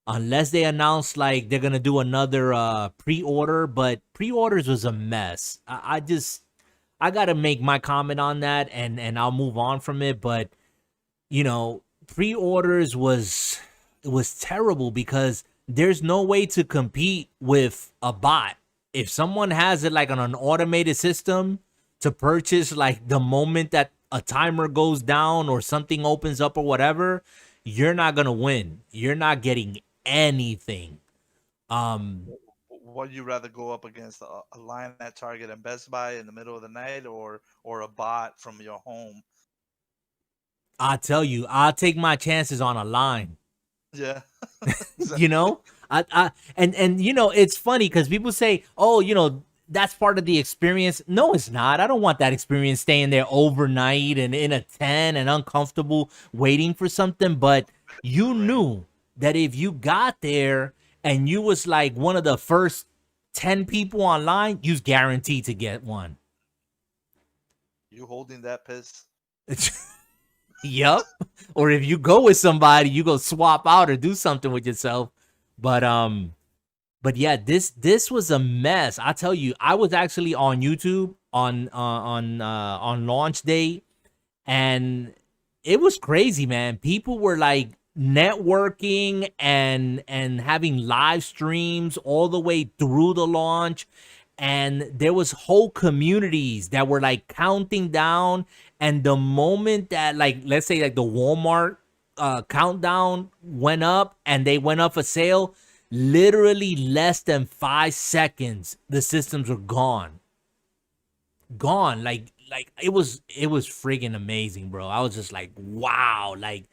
unless they announce like they're gonna do another pre-order. But pre-orders was a mess. I gotta make my comment on that, and I'll move on from it. But pre-orders was terrible, because there's no way to compete with a bot. If someone has it like on an automated system to purchase like the moment that a timer goes down or something opens up or whatever, you're not gonna win. You're not getting anything. would you rather go up against a line at Target and Best Buy in the middle of the night, or a bot from your home? I tell you, I'll take my chances on a line. Yeah. you know, and it's funny because people say, oh, that's part of the experience. No, it's not. I don't want that experience, staying there overnight and in a tent and uncomfortable waiting for something. But you knew that if you got there and you was like one of the first 10 people online, you's guaranteed to get one. You holding that piss? Yep. Or if you go with somebody, you go swap out or do something with yourself. But yeah, this was a mess. I tell you, I was actually on YouTube on launch day, and it was crazy, man. People were like networking and having live streams all the way through the launch. and there was whole communities that were like counting down, and the moment that, like, let's say like the Walmart countdown went up and they went up for sale, literally less than 5 seconds the systems were gone. Like it was friggin' amazing, bro. I was just like, wow. Like,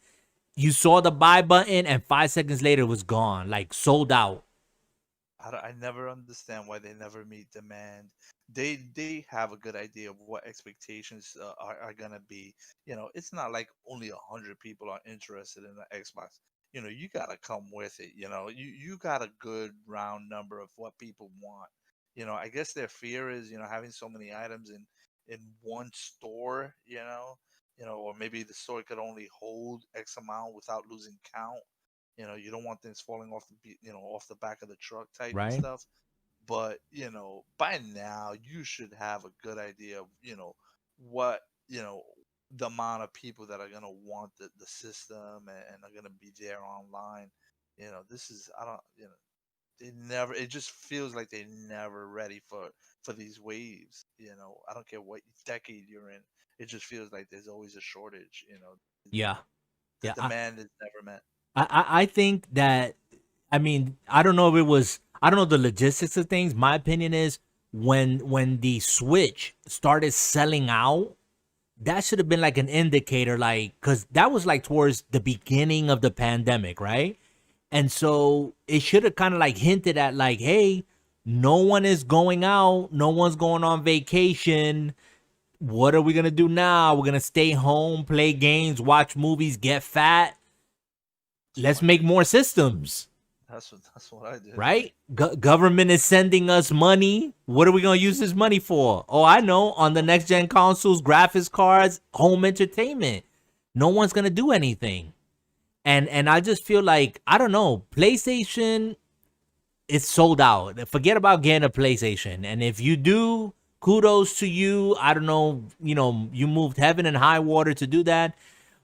you saw the buy button and 5 seconds later it was gone, like sold out. I never understand why they never meet demand. They have a good idea of what expectations are gonna be. It's not like only 100 people are interested in the Xbox. You gotta come with it. You got a good round number of what people want. I guess their fear is having so many items in one store. Or maybe the store could only hold X amount without losing count. You don't want things falling off off the back of the truck type Right. stuff. But by now you should have a good idea of what the amount of people that are gonna want the system and are gonna be there online. This is I don't they never it just feels like they're never ready for these waves. I don't care what decade you're in. It just feels like there's always a shortage. Yeah. The Yeah. demand is never met. I think that, I mean, I don't know if it was, I don't know the logistics of things. My opinion is, when the Switch started selling out, that should have been like an indicator, like, because that was like towards the beginning of the pandemic, right? And so it should have kind of like hinted at, like, hey, no one is going out, no one's going on vacation. What are we gonna do now? We're gonna stay home, play games, watch movies, get fat. That's what Let's I make did. more systems. That's what I did. Right? Government is sending us money. What are we gonna use this money for? Oh, I know. On the next gen consoles, graphics cards, home entertainment. No one's gonna do anything. And I just feel like, I don't know. PlayStation is sold out. Forget about getting a PlayStation. And if you do, kudos to you. I don't know. You moved heaven and high water to do that,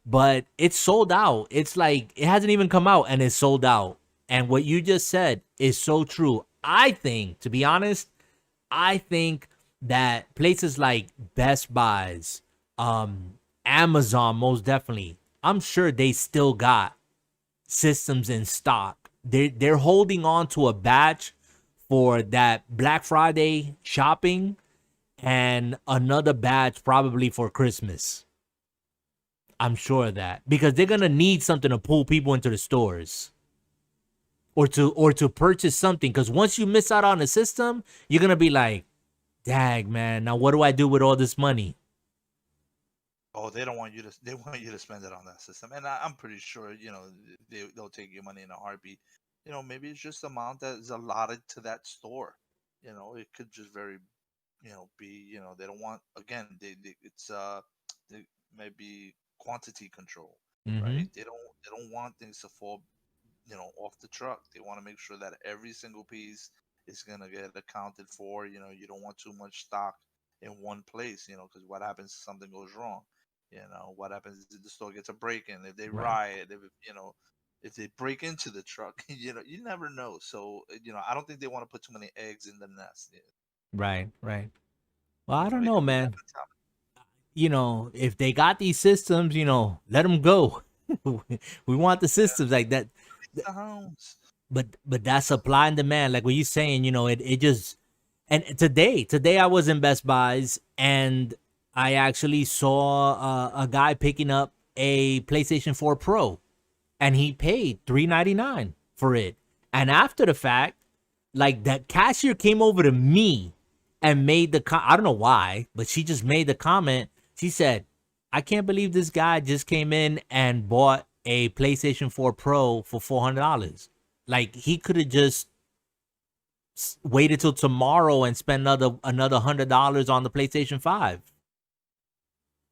but it's sold out. It's like it hasn't even come out and it's sold out. And what you just said is so true. I think, to be honest, I think that places like Best Buys, Amazon, most definitely, I'm sure they still got systems in stock. They're holding on to a batch for that Black Friday shopping, and another batch probably for Christmas. I'm sure of that, because they're gonna need something to pull people into the stores, or to purchase something. Because once you miss out on the system, you're gonna be like, "Dag, man, now what do I do with all this money?" Oh, they don't want you to. They want you to spend it on that system, and I'm pretty sure they'll take your money in a heartbeat. Maybe it's just the amount that is allotted to that store. It could just very be they don't want, again, it's they maybe quantity control, Mm-hmm. right? They don't want things to fall off the truck. They want to make sure that every single piece is gonna get accounted for. You don't want too much stock in one place. Because what happens if something goes wrong? What happens if the store gets a break in? If they Right, riot? If they break into the truck? You never know. So I don't think they want to put too many eggs in the nest. right, right. Well, I don't They know, could be that man. mentality. If they got these systems, let them go. We want the Yeah, systems like that. lease the house. But that supply and demand, like what you're saying, it just, and today I was in Best Buys, and I actually saw a guy picking up a PlayStation 4 Pro, and he paid $399 for it. And after the fact, like, that cashier came over to me and made I don't know why, but she just made the comment. She said, "I can't believe this guy just came in and bought a PlayStation 4 Pro for $400. Like, he could have just waited till tomorrow and spent another $100 on the PlayStation 5."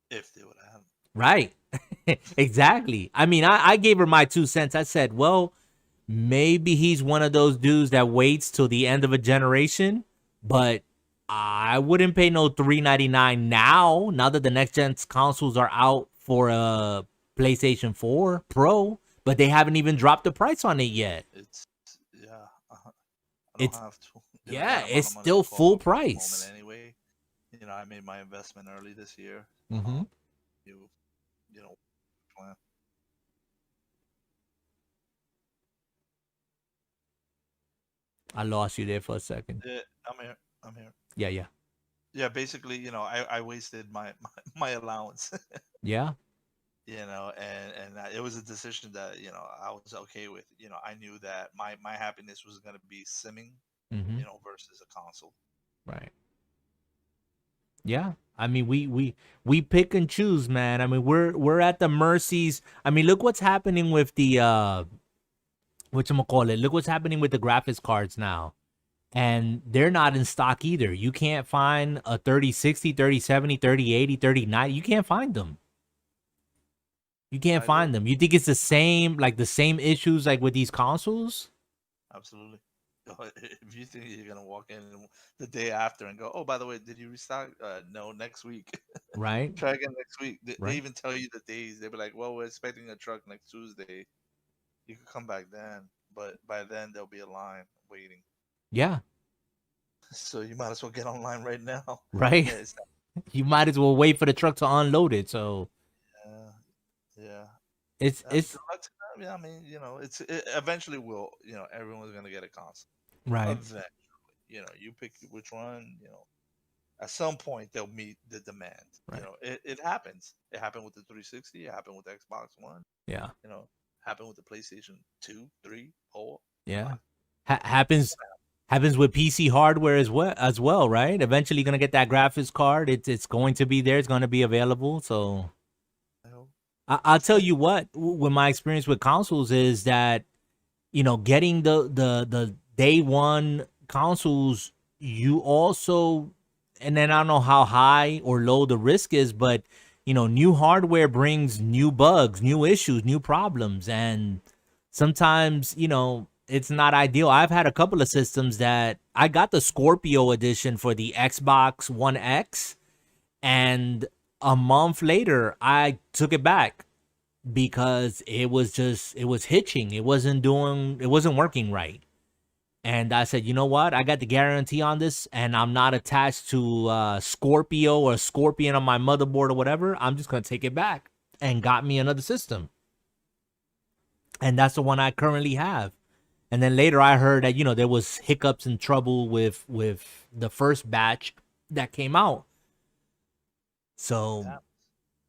If they would have. Right. Exactly. I mean, I gave her my 2 cents. I said, well, maybe he's one of those dudes that waits till the end of a generation, but I wouldn't pay no $399 now. Now that the next gen consoles are out for a PlayStation 4 Pro, but they haven't even dropped the price on it yet. It's, yeah. I don't It's have to. because I got Yeah, a lot it's of money to still call full off at the moment price. anyway. You know, I made my investment early this year. Mm-hmm. You you know, plan. I lost you there for a second. Yeah, I'm here. I'm here. Yeah, yeah, Yeah, basically, I wasted my allowance. yeah. It was a decision that I was okay with. I knew that my happiness was gonna be simming, Mm-hmm. versus a console. Right. Yeah. I mean, we pick and choose, man. I mean, we're at the mercies. I mean, look what's happening with the whatchamacallit. Look what's happening with the graphics cards now. And they're not in stock either. You can't find a 3060, 3070, 3080, 3090. You can't find them. You can't I agree. find them. You think it's the same issues like with these consoles? Absolutely. If you think you're gonna walk in the day after and go, oh, by the way, did you restock? No, next week. Right? Try again next week. They Right? even tell you the days. They'll be like, well, we're expecting a truck next Tuesday. You could come back then, but by then there'll be a line waiting. Yeah. So you might as well get online right now. Right? It's, You might as well wait for the truck to unload it. So uh, yeah. it's Good luck to them. Yeah, I mean, it eventually will. Everyone's gonna get a console. right. Eventually, you pick which one. At some point they'll meet the demand. Right. It happens. It happened with the 360. It happened with the Xbox One. Yeah. Happened with the PlayStation 2, 3, 4, Yeah. 5. Happens with PC hardware as well, right? Eventually gonna get that graphics card. It's going to be there. It's going to be available. So I hope. I'll tell you what. With my experience with consoles is that getting the day one consoles, you also, and then I don't know how high or low the risk is, but new hardware brings new bugs, new issues, new problems, and sometimes it's not ideal. I've had a couple of systems that I got the Scorpio edition for the Xbox One X, and a month later I took it back because it was hitching. It wasn't working right. And I said, you know what? I got the guarantee on this, and I'm not attached to Scorpio or Scorpion on my motherboard or whatever. I'm just gonna take it back, and got me another system. And that's the one I currently have. And then later I heard that there was hiccups and trouble with the first batch that came out. So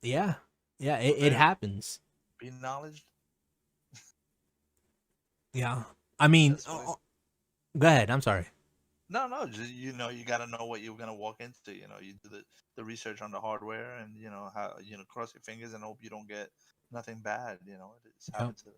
yeah, yeah, it happens. Be acknowledged. Yeah, I mean, That's what. go ahead. I'm sorry. No. Just, you got to know what you're gonna walk into. You do the research on the hardware, and how cross your fingers and hope you don't get nothing bad. It's Yeah. happened to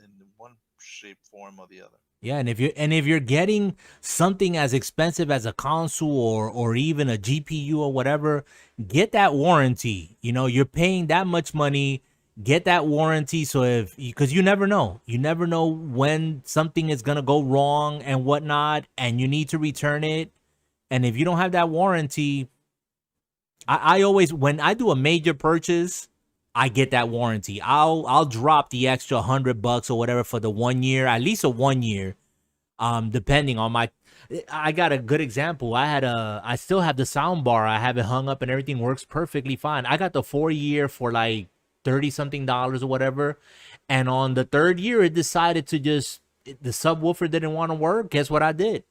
in one shape, form, or the other. Yeah, and if you're getting something as expensive as a console or even a GPU or whatever, get that warranty. You're paying that much money, get that warranty. So because you never know when something is gonna go wrong and whatnot, and you need to return it. And if you don't have that warranty, I always, when I do a major purchase, I get that warranty. I'll drop the extra $100 or whatever for the 1 year, at least a 1 year. Depending on I got a good example. I still have the sound bar. I have it hung up and everything works perfectly fine. I got the 4 year for like 30 something dollars or whatever. And on the third year, it decided to the subwoofer didn't want to work. Guess what I did?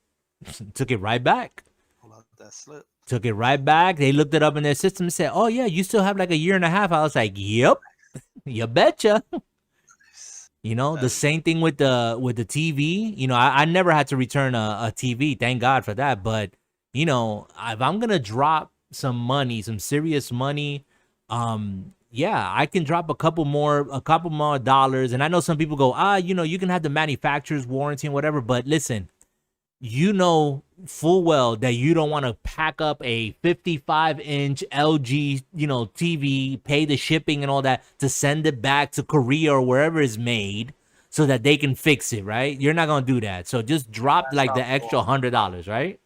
Took it right back. Pull out that slip. Took it right back. They looked it up in their system and said, oh yeah, you still have like a year and a half. I was like, yep, you betcha. The same thing with the TV. I never had to return a TV. Thank God for that. But, if I'm going to drop some money, some serious money, yeah, I can drop a couple more dollars. And I know some people go, you can have the manufacturer's warranty and whatever. But listen, full well that you don't want to pack up a 55-inch LG, TV, pay the shipping and all that to send it back to Korea or wherever it's made so that they can fix it, right? You're not going to do that. So just drop like the extra $100, right?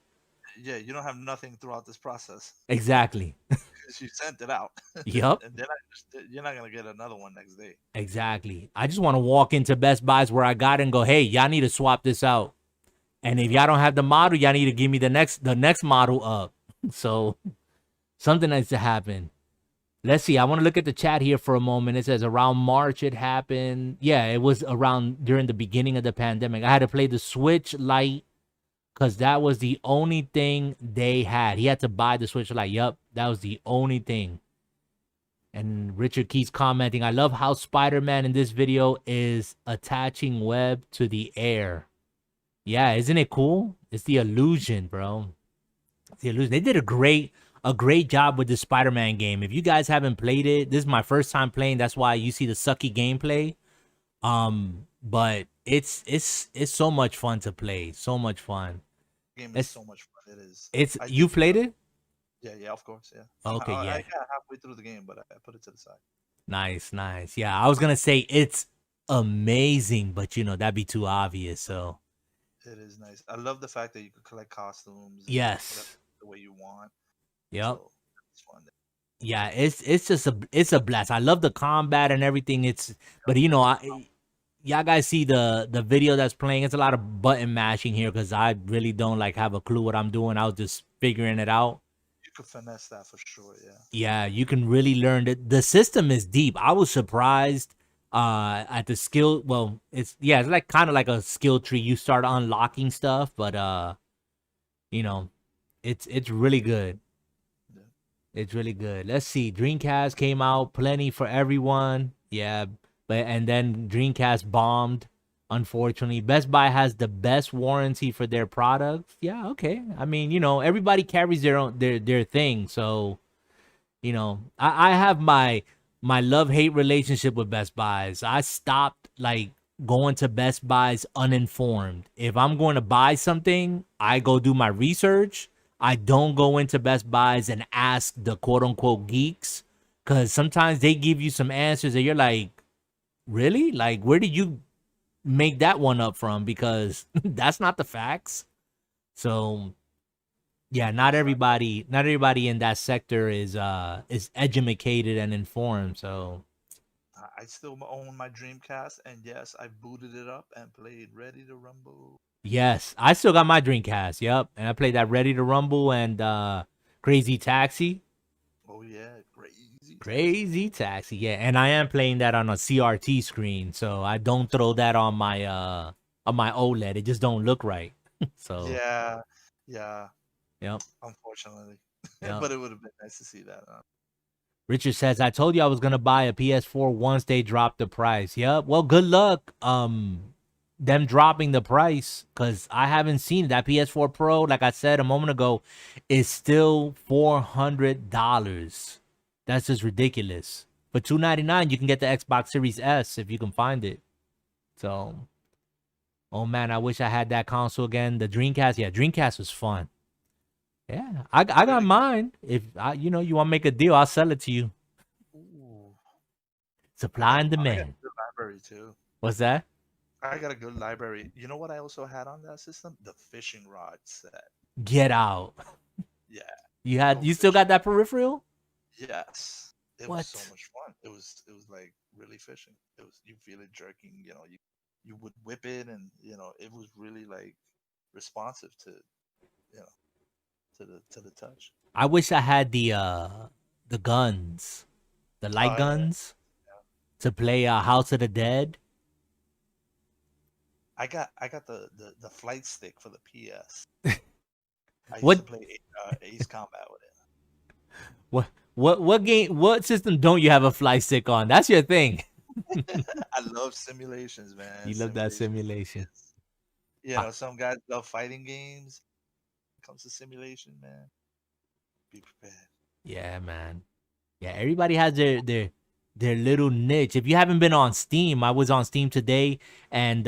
Yeah, you don't have nothing throughout this process. Exactly. Because you sent it out. Yep. And then you're not going to get another one next day. Exactly. I just want to walk into Best Buys where I got it and go, hey, y'all need to swap this out. And if y'all don't have the model, y'all need to give me the next model up. So something needs to happen. Let's see. I want to look at the chat here for a moment. It says around March it happened. Yeah, it was around during the beginning of the pandemic. I had to play the Switch Lite because that was the only thing they had. He had to buy the Switch Lite. Yup, that was the only thing. And Richard Keys commenting, I love how Spider-Man in this video is attaching web to the air. Yeah, isn't it cool? It's the illusion, bro. It's the illusion. They did a great job with the Spider-Man game. If you guys haven't played it, this is my first time playing. That's why you see the sucky gameplay. But it's so much fun to play. So much fun. Game is so much fun. It is. You played it? Yeah, of course, yeah. Okay, yeah. I got halfway through the game, but I put it to the side. Nice. Yeah, I was gonna say it's amazing, but that'd be too obvious. So it is nice. I love the fact that you can collect costumes. Yes. The way you want. Yep. So it's fun. Yeah, it's just a blast. I love the combat and everything. But y'all guys see the video that's playing. It's a lot of button mashing here because I really don't have a clue what I'm doing. I was just figuring it out. You could finesse that for sure, yeah. Yeah, you can really learn it. The system is deep. I was surprised at the skill. Well, it's like kind of like a skill tree. You start unlocking stuff, but it's really good. Yeah. It's really good. Let's see. Dreamcast came out, plenty for everyone. Yeah, and then Dreamcast bombed. Unfortunately, Best Buy has the best warranty for their products. Yeah, okay. I mean, everybody carries their own their thing. So, I have my love-hate relationship with Best Buys. I stopped going to Best Buys uninformed. If I'm going to buy something, I go do my research. I don't go into Best Buys and ask the quote-unquote geeks, because sometimes they give you some answers that you're like, really? Where did you make that one up from? Because that's not the facts. So yeah, not everybody in that sector is educated and informed. So I still own my Dreamcast, and yes, I booted it up and played Ready to Rumble. Yes, I still got my Dreamcast. Yep, and I played that Ready to Rumble and Crazy Taxi. Oh yeah, Crazy Taxi. Yeah, and I am playing that on a CRT screen, so I don't throw that on my OLED. It just don't look right. So yeah. Yep. Unfortunately, yep. But it would have been nice to see that. Richard says, I told you I was gonna buy a PS4 once they dropped the price. Yep. Well, good luck. Them dropping the price, because I haven't seen that PS4 Pro, like I said a moment ago, is still $400. That's just ridiculous. For $299, you can get the Xbox Series S if you can find it. So, oh man, I wish I had that console again. The Dreamcast, yeah, Dreamcast was fun. Yeah, I got mine. If you want to make a deal, I'll sell it to you. Ooh. Supply and demand. I got a good library too. What's that? I got a good library. You know what I also had on that system? The fishing rod set. Get out. Yeah. You still got that peripheral? Yes. It was so much fun. It was like really fishing. You feel it jerking, you would whip it, and it was really responsive to the touch. I wish I had the guns, the light guns, to play House of the Dead. I got the flight stick for the PS. I used to play Ace Combat with it. What system don't you have a flight stick on? That's your thing. I love simulations, man. You love that simulation. Some guys love fighting games. When it comes to simulation, man, be prepared. Yeah, man. Yeah, everybody has their little niche. If you haven't been on Steam, I was on Steam today, and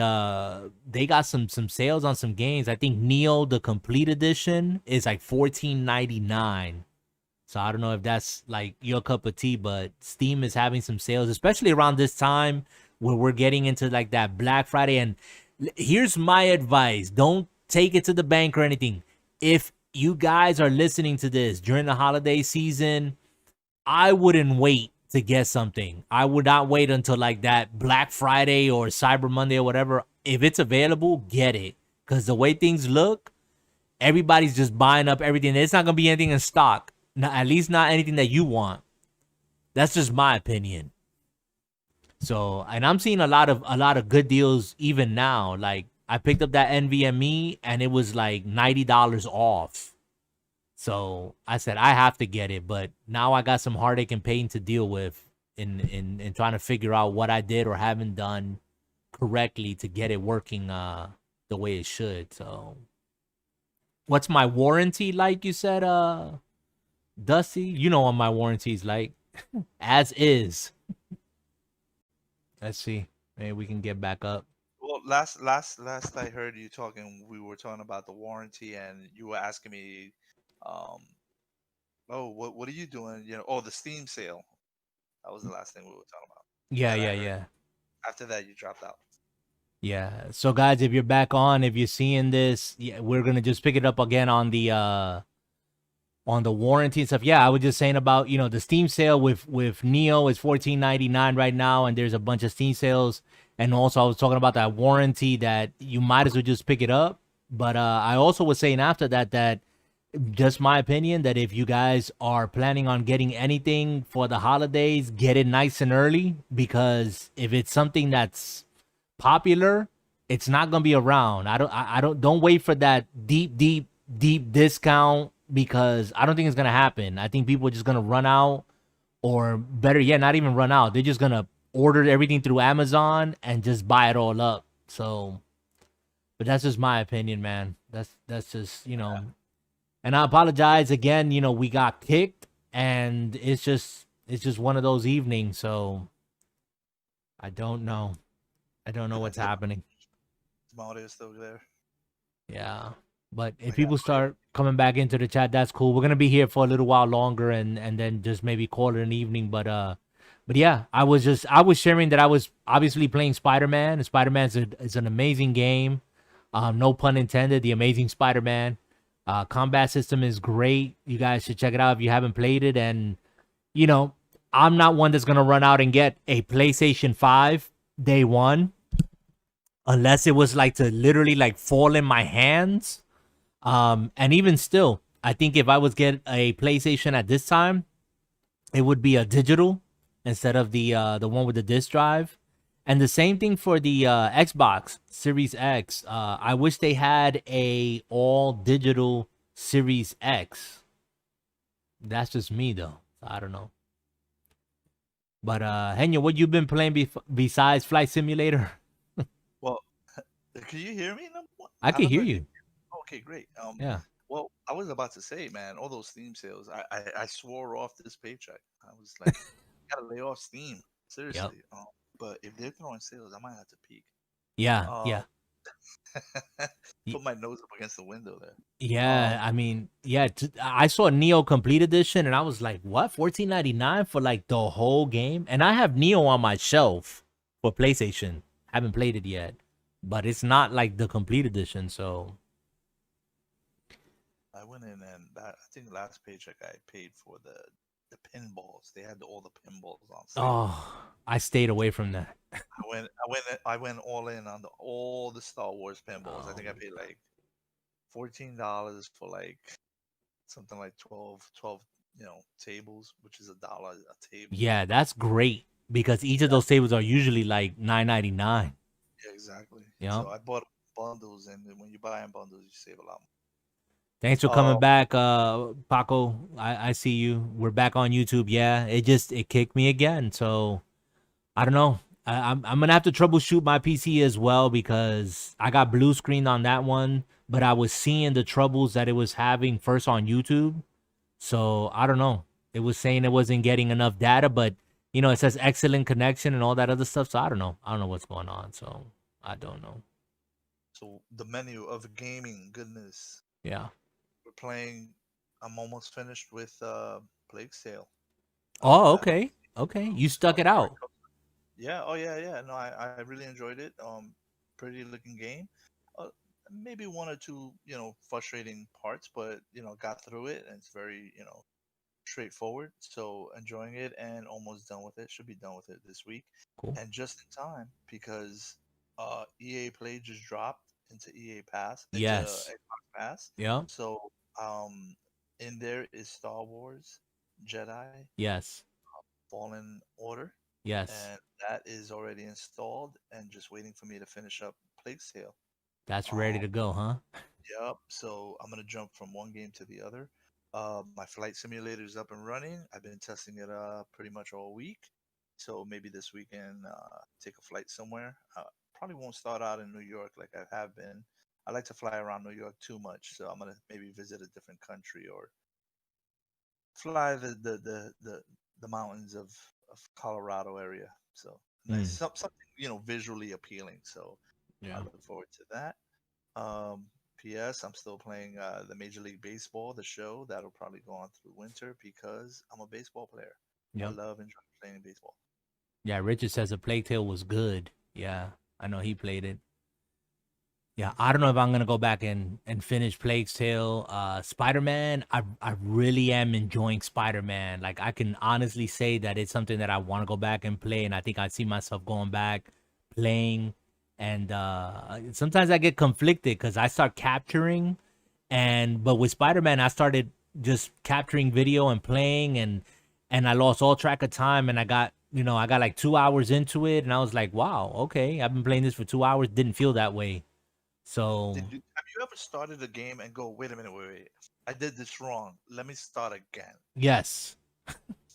they got some sales on some games. I think Neo the Complete Edition is like $14.99. So I don't know if that's your cup of tea, but Steam is having some sales, especially around this time where we're getting into that Black Friday. And here's my advice: don't take it to the bank or anything. If you guys are listening to this during the holiday season, I wouldn't wait to get something. I would not wait until that Black Friday or Cyber Monday or whatever. If it's available, get it. because the way things look, everybody's just buying up everything. There's not gonna be anything in stock. Not, at least not anything that you want. That's just my opinion. So, and I'm seeing a lot of good deals even now. Like I picked up that NVMe and it was like $90 off. So I said I have to get it, but now I got some heartache and pain to deal with in trying to figure out what I did or haven't done correctly to get it working the way it should. So what's my warranty like, you said, Dusty? You know what my warranty's like. As is. Let's see. Maybe we can get back up. Well, last I heard you talking, we were talking about the warranty, and you were asking me, um, oh, what are you doing? You know, oh, the Steam sale. That was the last thing we were talking about Yeah, that I yeah, heard. yeah. After that, you dropped out. Yeah. So guys, if you're back on, if you're seeing this, yeah, we're gonna just pick it up again on the warranty and stuff. Yeah, I was just saying about, the Steam sale with Neo is $14.99 right now, and there's a bunch of Steam sales. And also, I was talking about that warranty that you might as well just pick it up. But I also was saying after that just my opinion that if you guys are planning on getting anything for the holidays, get it nice and early, because if it's something that's popular, it's not gonna be around. I don't wait for that deep discount, because I don't think it's gonna happen. I think people are just gonna run out, or better yet, not even run out. They're just gonna order everything through Amazon and just buy it all up. So, but that's just my opinion, man. That's just And I apologize again. We got kicked, and it's just one of those evenings. So I don't know. I don't know what's Is happening. Mario still there? Yeah. But if I got people start coming back into the chat, that's cool. We're gonna be here for a little while longer, and then just maybe call it an evening. But yeah, I was sharing that I was obviously playing Spider-Man. Spider-Man's is an amazing game. No pun intended, the amazing Spider-Man. Combat system is great. You guys should check it out if you haven't played it. And you know, I'm not one that's gonna run out and get a PlayStation 5 day one, unless it was like to literally like fall in my hands. And even still, I think if I was get a PlayStation at this time, it would be a digital instead of the one with the disc drive. And the same thing for the Xbox Series X. I wish they had a all digital Series X. That's just me though. I don't know. But Henya, what you been playing besides Flight Simulator? Well, can you hear me? I I can don't know hear if you. you. Okay, great. Yeah. Well, I was about to say, man, all those Steam sales. I swore off this paycheck. I was like, gotta lay off Steam. Yep. Seriously. But if they're throwing sales, I might have to peek. Yeah. Um, Yeah. put my nose up against the window there. Yeah, Um, I mean, yeah, I saw Neo Complete Edition and I was like, what? 14.99 for like the whole game? And I have Neo on my shelf for PlayStation. Haven't played it yet, but it's not like the Complete Edition, so I went in and I think last paycheck I paid for the pinballs. They had all the pinballs on sale. I stayed away from that. I went all in on all the Star Wars pinballs. I Oh, think I paid like $14 for like something like 12 tables, which is $1 a table. yeah, that's great because each of those tables are usually like 9.99. Yeah, exactly. Yeah. So I bought bundles, and then when you buy in bundles, you save a lot Thanks for more. coming back, Paco. I see you. We're back on YouTube. Yeah, it kicked me again. So I don't know. I'm gonna have to troubleshoot my PC as well, because I got blue screen on that one, but I was seeing the troubles that it was having first on YouTube. So I don't know. It was saying it wasn't getting enough data, but it says excellent connection and all that other stuff. So I don't know. I don't know what's going on. So I don't know. So the menu of gaming, goodness, Yeah. we're playing. I'm almost finished with Plague Tale. Oh, That okay. Okay. You stuck it Solitary out. Yeah. Oh yeah, yeah. No, I really enjoyed it. Pretty looking game. Uh, Maybe one or two, frustrating parts, but got through it, and it's very, straightforward. So enjoying it and almost done with it. Should be done with it this week, Cool. and just in time because EA Play just dropped EA Pass, into Yes. Xbox Pass. Yeah. So in there is Star Wars Jedi Yes. Fallen Order, Yes. and that is already installed and just waiting for me to finish up Plague's Tale. That's ready Um, to go, huh? yep. So I'm gonna jump from one game to the other. My flight simulator is up and running. I've been testing it pretty much all week. So maybe this weekend, take a flight somewhere. Probably won't start out in New York like I have been. I like to fly around New York too much, so I'm gonna maybe visit a different country or fly the mountains of Colorado area. So nice, Mm. something visually appealing. So I Yeah. look forward to that. Um, P.S. I'm still playing the Major League Baseball, the show. That'll probably go on through winter because I'm a baseball player. I Yep. love enjoying playing baseball. Yeah. Richard says the Plague Tale was good. Yeah. I know he played it. Yeah, I don't know if I'm gonna go back and finish Plague's Tale. Spider Man, I really am enjoying Spider Man. Like I can honestly say that it's something that I want to go back and play, and I think I see myself going back playing. And sometimes I get conflicted because I start capturing, but with Spider Man, I started just capturing video and playing, and I lost all track of time, and I got like 2 hours into it, and I was like, wow, okay, I've been playing this for 2 hours, didn't feel that way. So Have you ever started a game and go, wait a minute, wait. I did this wrong. Let me start again. yes,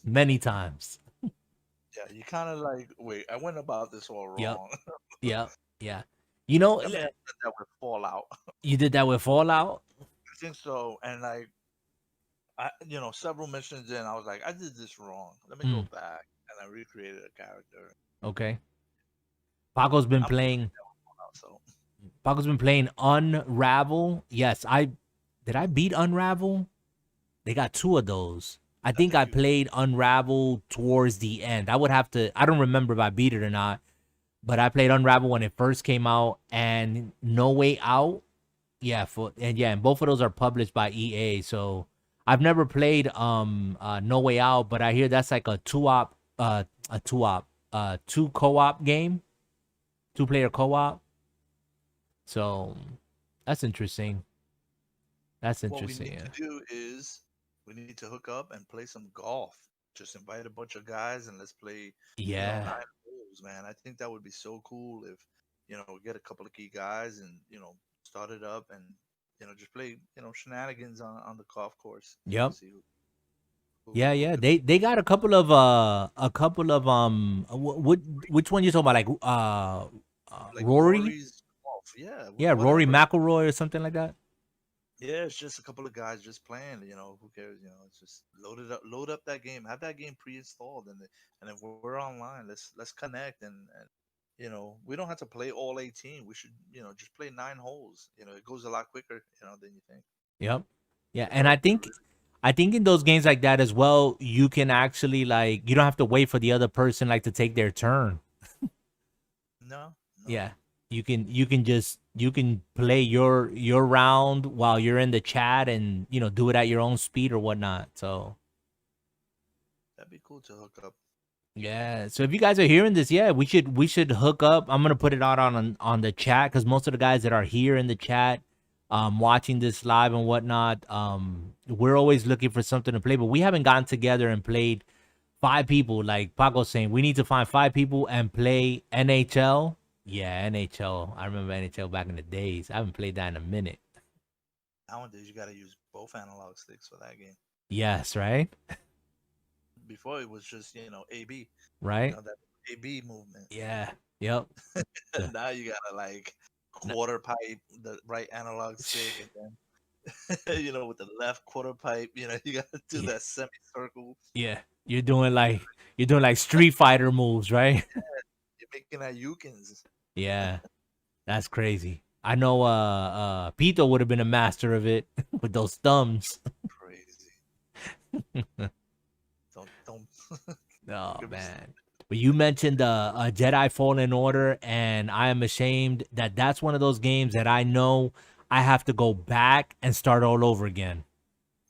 many times. Yeah, you kind of like, wait, I went about this all Yep, wrong. yep, yeah. You know, I may have done that with Fallout. you did that with Fallout. I think so. And like, several missions in, I was like, I did this wrong. Let me go Hmm. back, and I recreated a character. Okay. Paco's been I'm pretty good playing. at Fallout, so Paco's been playing Unravel. Yes, I did. I beat Unravel. They got two of those. I I think think I you. played Unravel towards the end. I would have to. I don't remember if I beat it or not. But I played Unravel when it first came out, and No Way Out. Yeah, and both of those are published by EA. So I've never played No Way Out, but I hear that's like two co-op game, two-player co-op. So that's interesting. That's What we interesting. need to Yeah. do is we need to hook up and play some golf. Just invite a bunch of guys and let's play, Yeah. 9 holes, man. I think that would be so cool if, we get a couple of key guys and, start it up and, just play, shenanigans on the golf course, Yep. see Yeah, who yeah. could They got which one you talking about? Like like Rory? Rory's golf. Yeah, Yeah, Rory whatever. McIlroy or something like that. Yeah, it's just a couple of guys just playing. Who cares? It's just load up that game, have that game pre-installed, and if we're online, let's connect and we don't have to play all 18. We should just play 9 holes. It goes a lot quicker, than you think. Yep. Yeah, That and would be really I think in those games like that as well, you can actually like you don't have to wait for the other person like to take their turn. no, no, Yeah. You can play your round while you're in the chat and do it at your own speed or whatnot. So that'd be cool to hook up. yeah. So if you guys are hearing this, yeah, we should hook up. I'm gonna put it out on the chat because most of the guys that are here in the chat, watching this live and whatnot, we're always looking for something to play, but we haven't gotten together and played five people. Like Paco's saying, we need to find five people and play NHL. Yeah, NHL. I remember NHL back in the days. I haven't played that in a minute. Nowadays, you got to use both analog sticks for that game. Yes, right? Before it was just AB, Right? that AB movement. Yeah. Yep. The- Now you gotta like n- quarter pipe the right analog stick, and then with the left quarter pipe, you gotta do yeah. that semicircle. Yeah. You're doing like Street Fighter moves, right? You're making that Yukins. Yeah. That's crazy. I know Pito would have been a master of it with those thumbs. Crazy. Don't. Oh Give me man. But you mentioned Jedi Fallen Order, and I am ashamed that that's one of those games that I know I have to go back and start all over again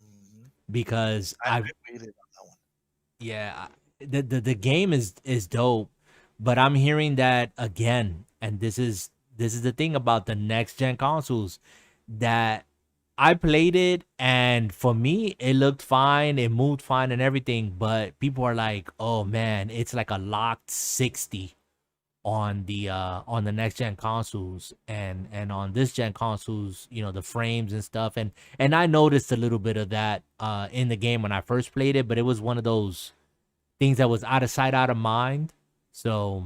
Mhm. because I I've waited on that one. yeah, the game is dope, but I'm hearing that again, and this this is the thing about the next gen consoles that I played it, and for me, it looked fine, it moved fine, and everything. But people are like, "Oh man, it's like a locked 60 on the next gen consoles, and on this gen consoles, you know, the frames and stuff." And I noticed a little bit of that in the game when I first played it, but it was one of those things that was out of sight, out of mind. So,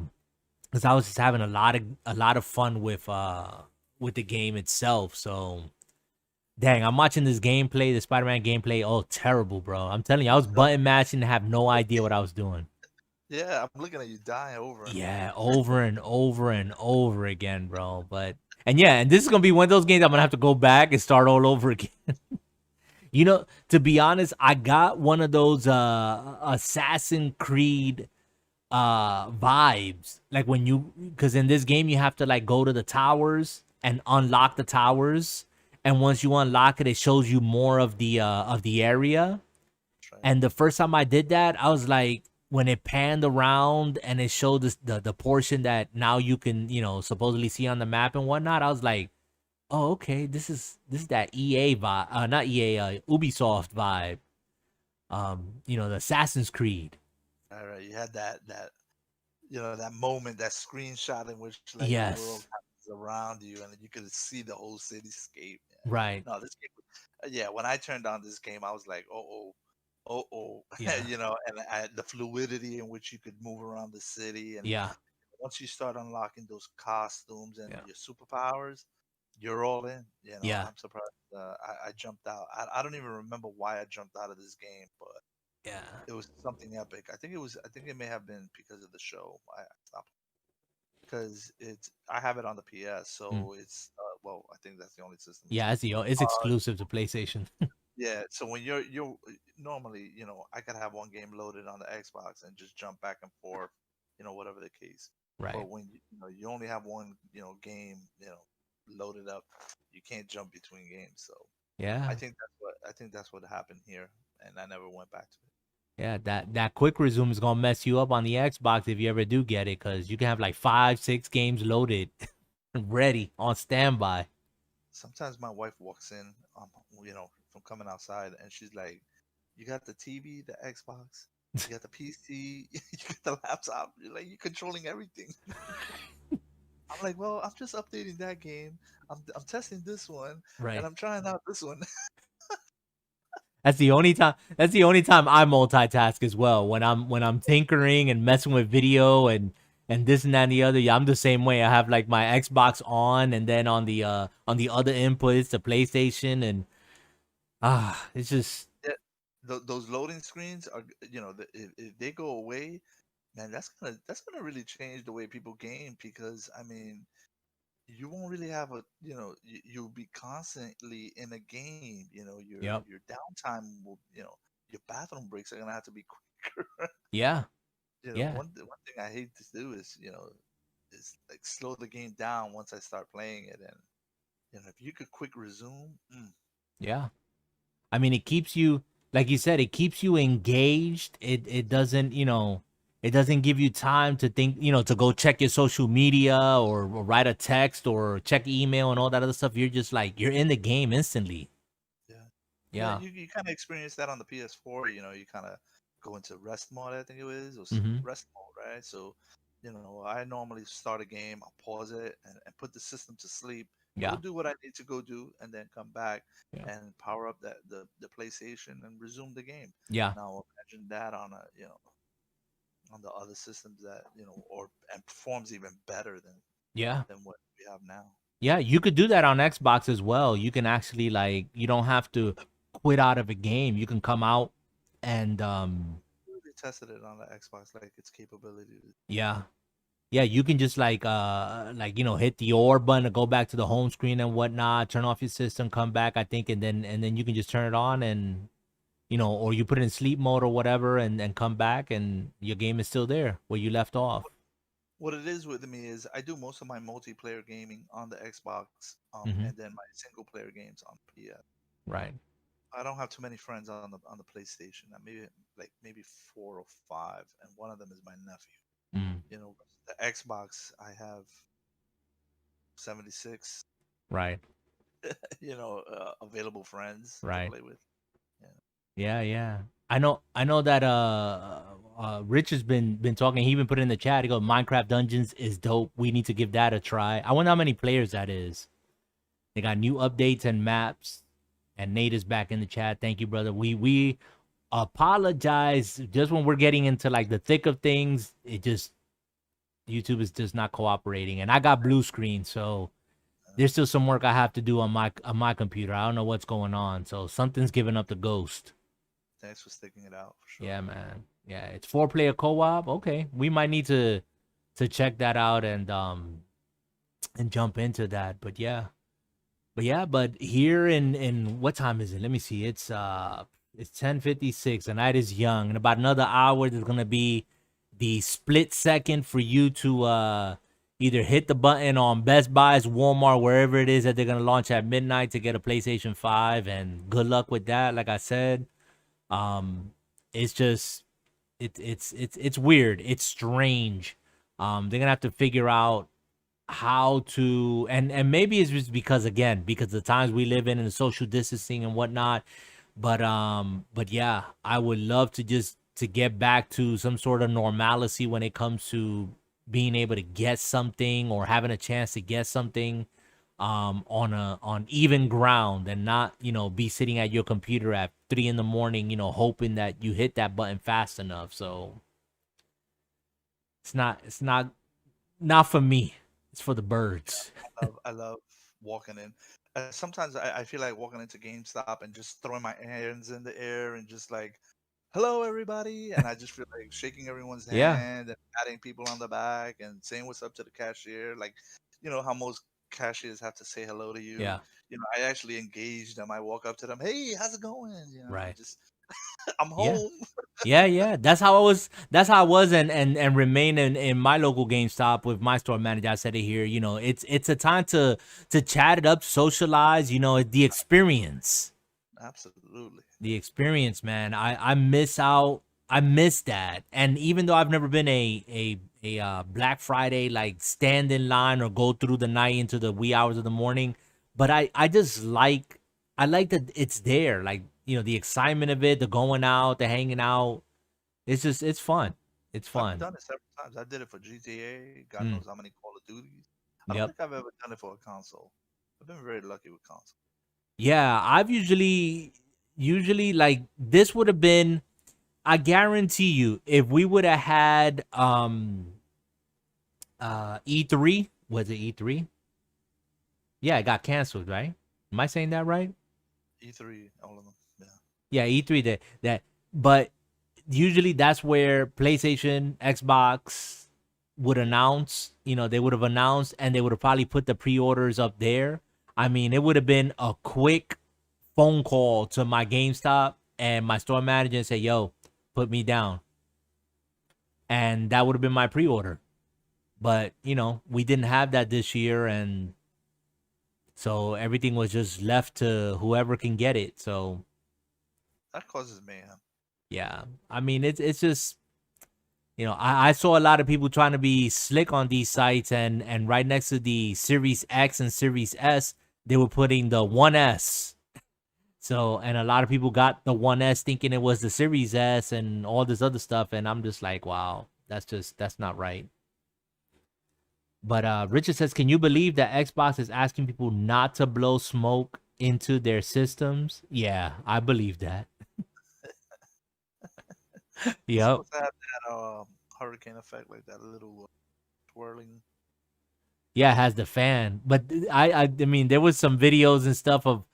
because I was just having a lot of fun with the game itself. So dang, I'm watching this gameplay, the Spider-Man gameplay. Oh, terrible, bro. I'm telling you, I was button mashing and have no idea what I was doing. Yeah, I'm looking at you die over and Yeah, over. over and over and over again, bro. But and yeah, and this is gonna be one of those games I'm gonna have to go back and start all over again. You know, to be honest, I got one of those Assassin Creed vibes. Like when you, because in this game you have to like go to the towers and unlock the towers, and once you unlock it, it shows you more of the area. Right. And the first time I did that, I was like, when it panned around and it showed this, the portion that now you can, you know, supposedly see on the map and whatnot, I was like, oh, okay, this is that EA vibe, not EA, Ubisoft vibe. You know, the Assassin's Creed. All right, you had that that moment, that screenshot in which like the world Yes, happens around you, and then you could see the whole cityscape. Yeah. right. No, this game. Yeah, when I turned on this game, I was like, oh, Yeah, and the fluidity in which you could move around the city, and yeah, once you start unlocking those costumes and yeah, your superpowers, you're all in. yeah, I'm surprised. I jumped out. I don't even remember why I jumped out of this game, but yeah. it was something epic. I think it was. I think it may have been because of the show. I stopped because it's. I have it on the PS, Mm. so it's. Well, I think that's the only system it's Yeah, on. it's Uh, exclusive to PlayStation. yeah. So when you're normally, I could have one game loaded on the Xbox and just jump back and forth, whatever the case. Right. But when you only have one, game, loaded up, you can't jump between games. So Yeah. I think that's what happened here, and I never went back to it. Yeah, that quick resume is gonna mess you up on the Xbox if you ever do get it, because you can have like 5, 6 games loaded, ready on standby. Sometimes my wife walks in, from coming outside, and she's like, "You got the TV, the Xbox, you got the PC, you got the laptop. You're controlling everything." I'm like, "Well, I'm just updating that game. I'm testing this one, and Right. I'm trying out this one." That's the only time. That's the only time I multitask as well. When I'm tinkering and messing with video and this and that and the other. Yeah, I'm the same way. I have like my Xbox on, and then on the other inputs, the PlayStation, and it's just Yeah, those loading screens are, if they go away, man, that's gonna really change the way people game because I mean, you won't really have you'll be constantly in a game. yep. Your downtime will, your bathroom breaks are gonna have to be quicker. Yeah. Yeah. One thing I hate to do is like slow the game down once I start playing it, and if you could quick resume, Yeah. I mean, it keeps you, like you said, it keeps you engaged. It doesn't, it doesn't give you time to think, to go check your social media or write a text or check email and all that other stuff. You're just like you're in the game instantly. yeah, yeah, Yeah. you kind of experience that on the PS4. You kind of go into rest mode, I think it is, or Mm-hmm. rest mode, right? So, I normally start a game, I'll pause it and put the system to sleep, go Yeah. do what I need to go do, and then come back Yeah. and power up the PlayStation and resume the game. Yeah. Now imagine that on on the other systems that or and performs even better Yeah. than what we have now. Yeah. You could do that on Xbox as well. You can actually like you don't have to quit out of a game. You can come out and Really tested it on the Xbox, like its capability. yeah. Yeah, you can just like hit the or button to go back to the home screen and whatnot, turn off your system, come back, I think, and then you can just turn it on and or you put it in sleep mode or whatever and come back and your game is still there where you left off. What it is with me is I do most of my multiplayer gaming on the Xbox, Mm-hmm. and then my single player games on PS. Right. I don't have too many friends on the PlayStation. Maybe 4 or 5, and one of them is my nephew. Mm. The Xbox I have. 76, Right. available friends to Right. play with. Yeah. Yeah, yeah. I know that Rich has been talking. He even put it in the chat. He goes, Minecraft Dungeons is dope. We need to give that a try. I wonder how many players that is. They got new updates and maps. And Nate is back in the chat. Thank you, brother. We apologize just when we're getting into like the thick of things. It just YouTube is just not cooperating. And I got blue screen, so there's still some work I have to do on my computer. I don't know what's going on. So something's giving up the ghost. Thanks for sticking it out for sure. Yeah, man. Yeah, it's 4-player co-op. Okay, we might need to check that out and jump into that. But but here in what time is it? Let me see. It's 10:56. The night is young. In about another hour, there's gonna be the split second for you to either hit the button on Best Buys, Walmart, wherever it is that they're gonna launch at midnight to get a PlayStation 5. And good luck with that. Like I said. It's just it's weird. It's strange. They're gonna have to figure out how to and maybe it's just because the times we live in and the social distancing and whatnot. But yeah, I would love to get back to some sort of normalcy when it comes to being able to get something or having a chance to get something on even ground and not be sitting at your computer at 3 a.m, hoping that you hit that button fast enough. So it's not for me. It's for the birds. I love walking in. Sometimes I feel like walking into GameStop and just throwing my hands in the air and just like, hello everybody, and I just feel like shaking everyone's Yeah, hand and patting people on the back and saying what's up to the cashier. Like, how most cashiers have to say hello to you. yeah, I actually engage them. I walk up to them, hey, how's it going? right. Just I'm Yeah. home. Yeah. That's how I was and remain in my local GameStop with my store manager. I said it here, it's a time to chat it up, socialize, the experience. Absolutely. The experience, man. I miss that. And even though I've never been a Black Friday like stand in line or go through the night into the wee hours of the morning, but I just I like that it's there. Like, the excitement of it, the going out, the hanging out. It's fun. It's I've fun. done it several times. I did it for GTA. God Mm, knows how many Call of Duties. I don't yep. think I've ever done it for a console. I've been very lucky with console. Yeah, I've usually like this would have been, I guarantee you, if we would have had E3, was it E3? Yeah, it got canceled, right? Am I saying that right? E3, all of them. Yeah. Yeah, E3 that but usually that's where PlayStation, Xbox would announce, they would have announced and they would have probably put the pre-orders up there. I mean, it would have been a quick phone call to my GameStop and my store manager and say, "Yo, put me down." And that would have been my pre-order. But, we didn't have that this year, and so everything was just left to whoever can get it. So, That causes mayhem. yeah. I mean, it's just, I saw a lot of people trying to be slick on these sites, and right next to the Series X and Series S, they were putting the 1S. So, and a lot of people got the 1S thinking it was the Series S and all this other stuff, and I'm just like, wow, that's not right. But Richard says, can you believe that Xbox is asking people not to blow smoke into their systems? Yeah, I believe that. It's Yep. supposed to have that hurricane effect, like that little twirling. Yeah, it has the fan. But I mean, there was some videos and stuff of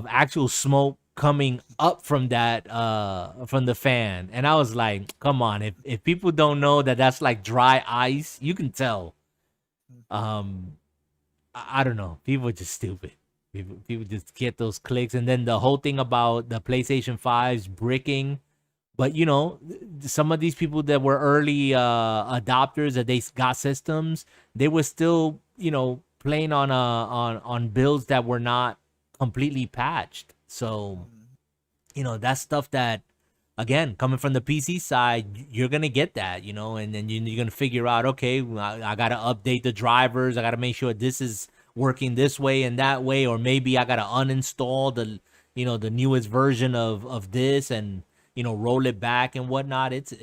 actual smoke coming up from that from the fan, and I was like, come on, if people don't know that that's like dry ice, you can tell. Um, I don't know. People are just stupid. People just get those clicks, and then the whole thing about the PlayStation 5's bricking. But some of these people that were early adopters that they got systems, they were still playing on builds that were not completely patched. So Mhm. that's stuff that again, coming from the PC side, you're gonna get that, and then you're gonna figure out, okay, I gotta update the drivers, I gotta make sure this is working this way and that way, or maybe I gotta uninstall the newest version of this and roll it back and whatnot. It's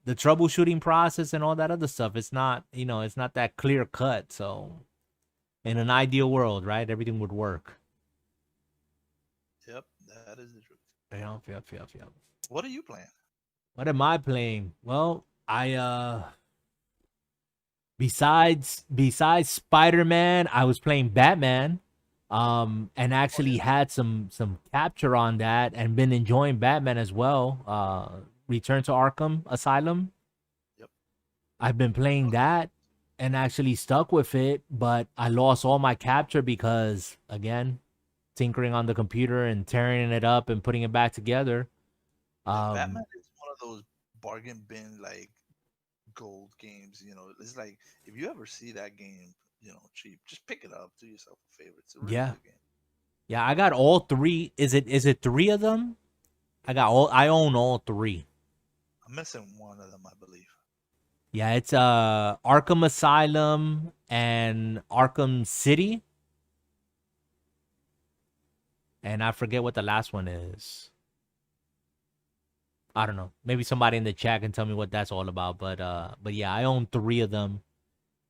the troubleshooting process and all that other stuff. It's not that clear cut. So in an ideal world, right, everything would work. Yep, that is the truth. Yep. What are you playing? What am I playing? Well, I besides Spider-Man, I was playing Batman. And Oh actually yeah. had some capture on that and been enjoying Batman as well. Return to Arkham Asylum. Yep. I've been playing that and actually stuck with it, but I lost all my capture because again, tinkering on the computer and tearing it up and putting it back together. Yeah, Batman Um, is one of those bargain bin like gold games. It's like if you ever see that game, cheap, just pick it up. Do yourself a favor. It's a really yeah, good game. yeah, I got all three. Is it three of them? I own all three. I'm missing one of them, I believe. Yeah, it's Arkham Asylum and Arkham City, and I forget what the last one is. I don't know. Maybe somebody in the chat can tell me what that's all about. But yeah, I own three of them,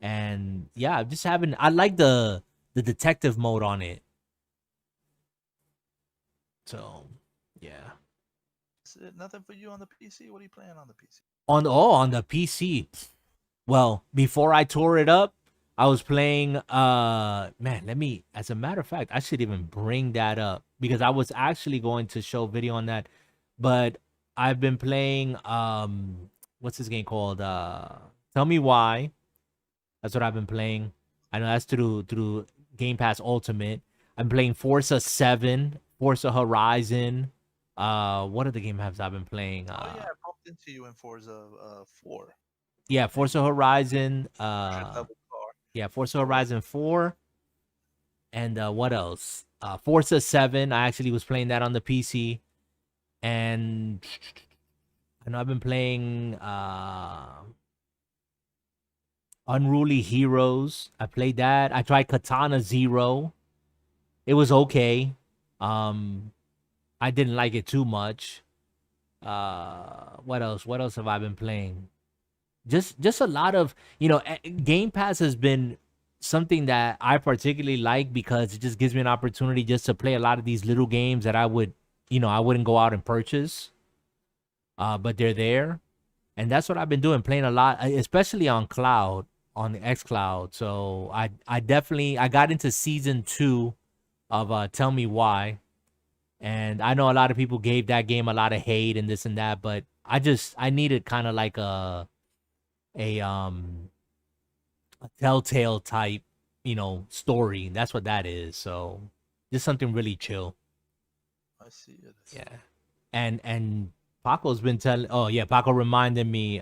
and yeah, just having. I like the detective mode on it. So yeah, Is it nothing for you on the PC? What are you playing on the PC? on the PC. Well, before I tore it up, I was playing man, let me as a matter of fact, I should even bring that up because I was actually going to show video on that. But I've been playing what's this game called? Tell Me Why. That's what I've been playing. I know that's through Game Pass Ultimate. I'm playing Forza 7, Forza Horizon. What other game have I been playing? Oh yeah, I bumped into you in Forza 4, Yeah, and Forza Horizon. trip level car. Yeah, Forza Forza. Horizon 4. And what else? Forza 7. I actually was playing that on the PC. And I know I've been playing Unruly Heroes. I played that. I tried Katana Zero. It was okay. Um, I didn't like it too much. What else? What else have I been playing? Just a lot of Game Pass has been something that I particularly like because it just gives me an opportunity just to play a lot of these little games that I wouldn't go out and purchase, but they're there, and that's what I've been doing, playing a lot, especially on cloud, on the X Cloud. So I definitely I got into season 2 of Tell Me Why, and I know a lot of people gave that game a lot of hate and this and that, but I needed kind of like a a telltale type, story. That's what that is. So just something really chill. I see it. I see Yeah. it. And Paco's been telling oh yeah, Paco reminded me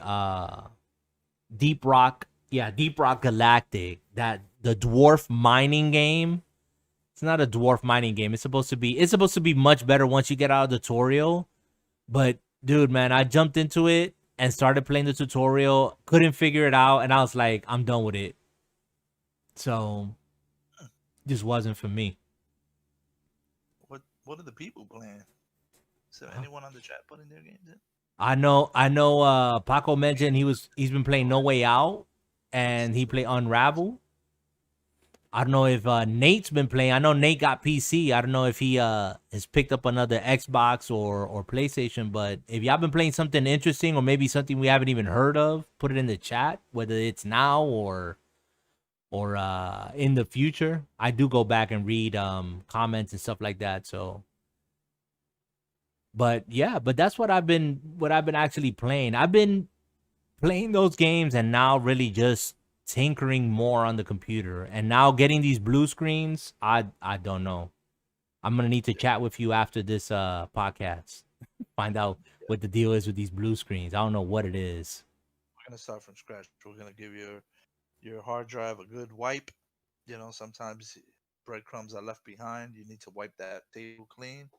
Deep Rock, yeah, Deep Rock Galactic, that the dwarf mining game. It's not a dwarf mining game. It's supposed to be much better once you get out of the tutorial. But dude, man, I jumped into it and started playing the tutorial, couldn't figure it out, and I was like, I'm done with it. So just wasn't for me. What are the people playing? Is there anyone on the chat putting their games in? I know Paco mentioned he's been playing No Way Out I and see. he played Unravel. I don't know if Nate's been playing. I know Nate got PC. I don't know if he has picked up another Xbox or PlayStation, but if y'all been playing something interesting or maybe something we haven't even heard of, put it in the chat, whether it's now or in the future. I do go back and read comments and stuff like that. So but yeah, but that's what I've been actually playing. I've been playing those games and now really just tinkering more on the computer. And now getting these blue screens, I don't know. I'm gonna need to Yeah, chat with you after this podcast. Find out yeah. what the deal is with these blue screens. I don't know what it is. We're gonna start from scratch. We're gonna give your hard drive a good wipe. Sometimes breadcrumbs are left behind. You need to wipe that table clean.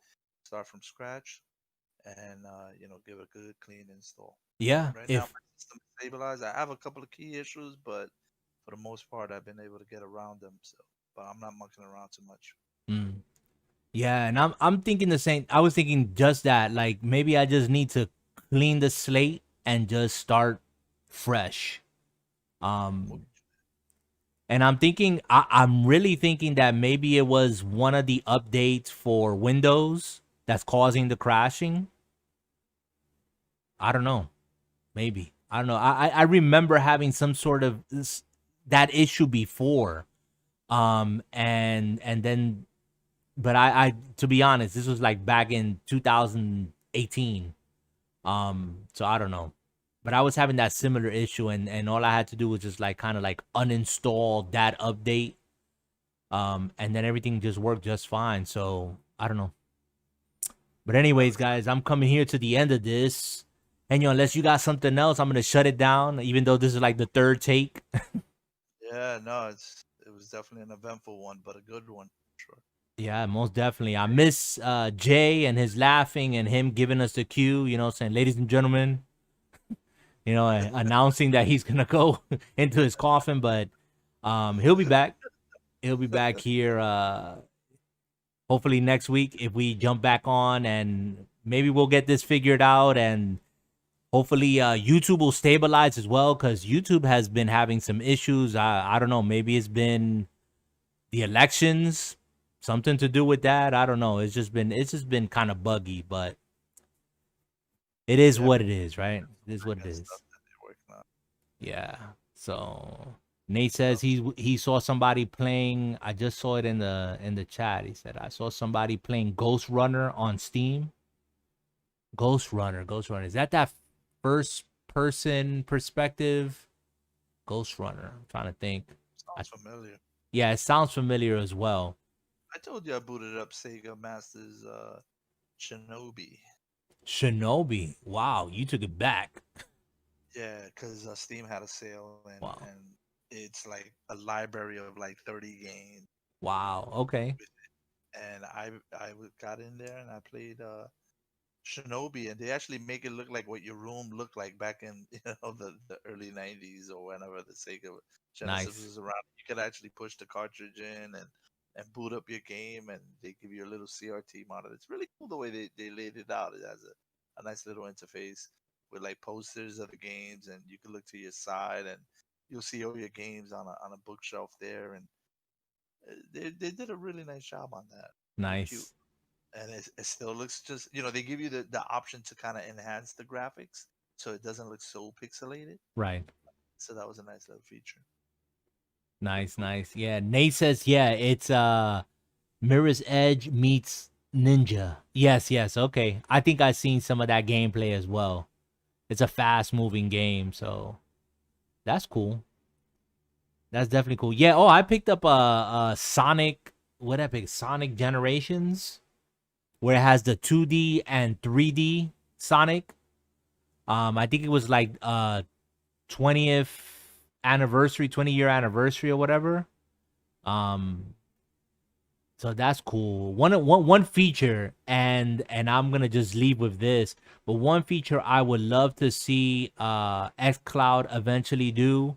Start from scratch. and give it a good clean install. Yeah, Right now if my system is stabilized. I have a couple of key issues, but for the most part, I've been able to get around them. So, but I'm not mucking around too much. mm, yeah, and I'm thinking the same. I was thinking just that, like maybe I just need to clean the slate and just start fresh. Well, Um, and I'm thinking, I'm really thinking that maybe it was one of the updates for Windows that's causing the crashing. I don't know. Maybe. I don't know. I remember having some sort of that issue before. And then, but I to be honest, this was like back in 2018. So I don't know. But I was having that similar issue, and all I had to do was just like kind of like uninstall that update. And then everything just worked just fine. So I don't know. But anyways, guys, I'm coming here to the end of this. And unless you got something else, I'm gonna shut it down. Even though this is like the third take. yeah, no, it was definitely an eventful one, but a good one, sure. Yeah, most definitely. I miss Jay and his laughing and him giving us the cue. Saying, "Ladies and gentlemen," announcing that he's gonna go into his coffin. But he'll be back. He'll be back here. Hopefully next week if we jump back on, and maybe we'll get this figured out, and hopefully YouTube will stabilize as well, because YouTube has been having some issues. I don't know, maybe it's been the elections, something to do with that. I don't know. It's just been kind of buggy, but it is Yeah, what it is, right? It is what it and is. stuff that they're working on. Yeah. So Nate So, says he saw somebody playing. I just saw it in the chat. He said I saw somebody playing Ghost Runner on Steam. Ghost Runner, Ghost Runner. Is that first person perspective? Ghost Runner. I'm trying to think. I, sounds familiar. yeah, it sounds familiar as well. I told you I booted up Sega Masters Shinobi. Shinobi. Wow, you took it back. Yeah, because Steam had a sale, Wow. and it's like a library of like 30 games. Wow. Okay. And got in there and I played Shinobi, and they actually make it look like what your room looked like back in the early '90s or whenever the Sega Genesis Nice. was around. You could actually push the cartridge in and boot up your game, and they give you a little CRT monitor. It's really cool the way they laid it out. It has a nice little interface with like posters of the games, and you can look to your side and you'll see all your games on a bookshelf there, and they did a really nice job on that. Really cute. Nice. And it still looks just, they give you the option to kind of enhance the graphics so it doesn't look so pixelated. Right. So that was a nice little feature. Nice, nice. Yeah, Nate says, yeah, it's Mirror's Edge meets Ninja. Yes, yes. Okay. I think I've seen some of that gameplay as well. It's a fast moving game, so that's cool. That's definitely cool. Yeah, oh, I picked up a Sonic, what I picked? Sonic Generations, where it has the 2D and 3D Sonic. I think it was like 20th anniversary, 20-year anniversary or whatever. Um so that's cool. One feature, and I'm gonna just leave with this, but one feature I would love to see xCloud eventually do,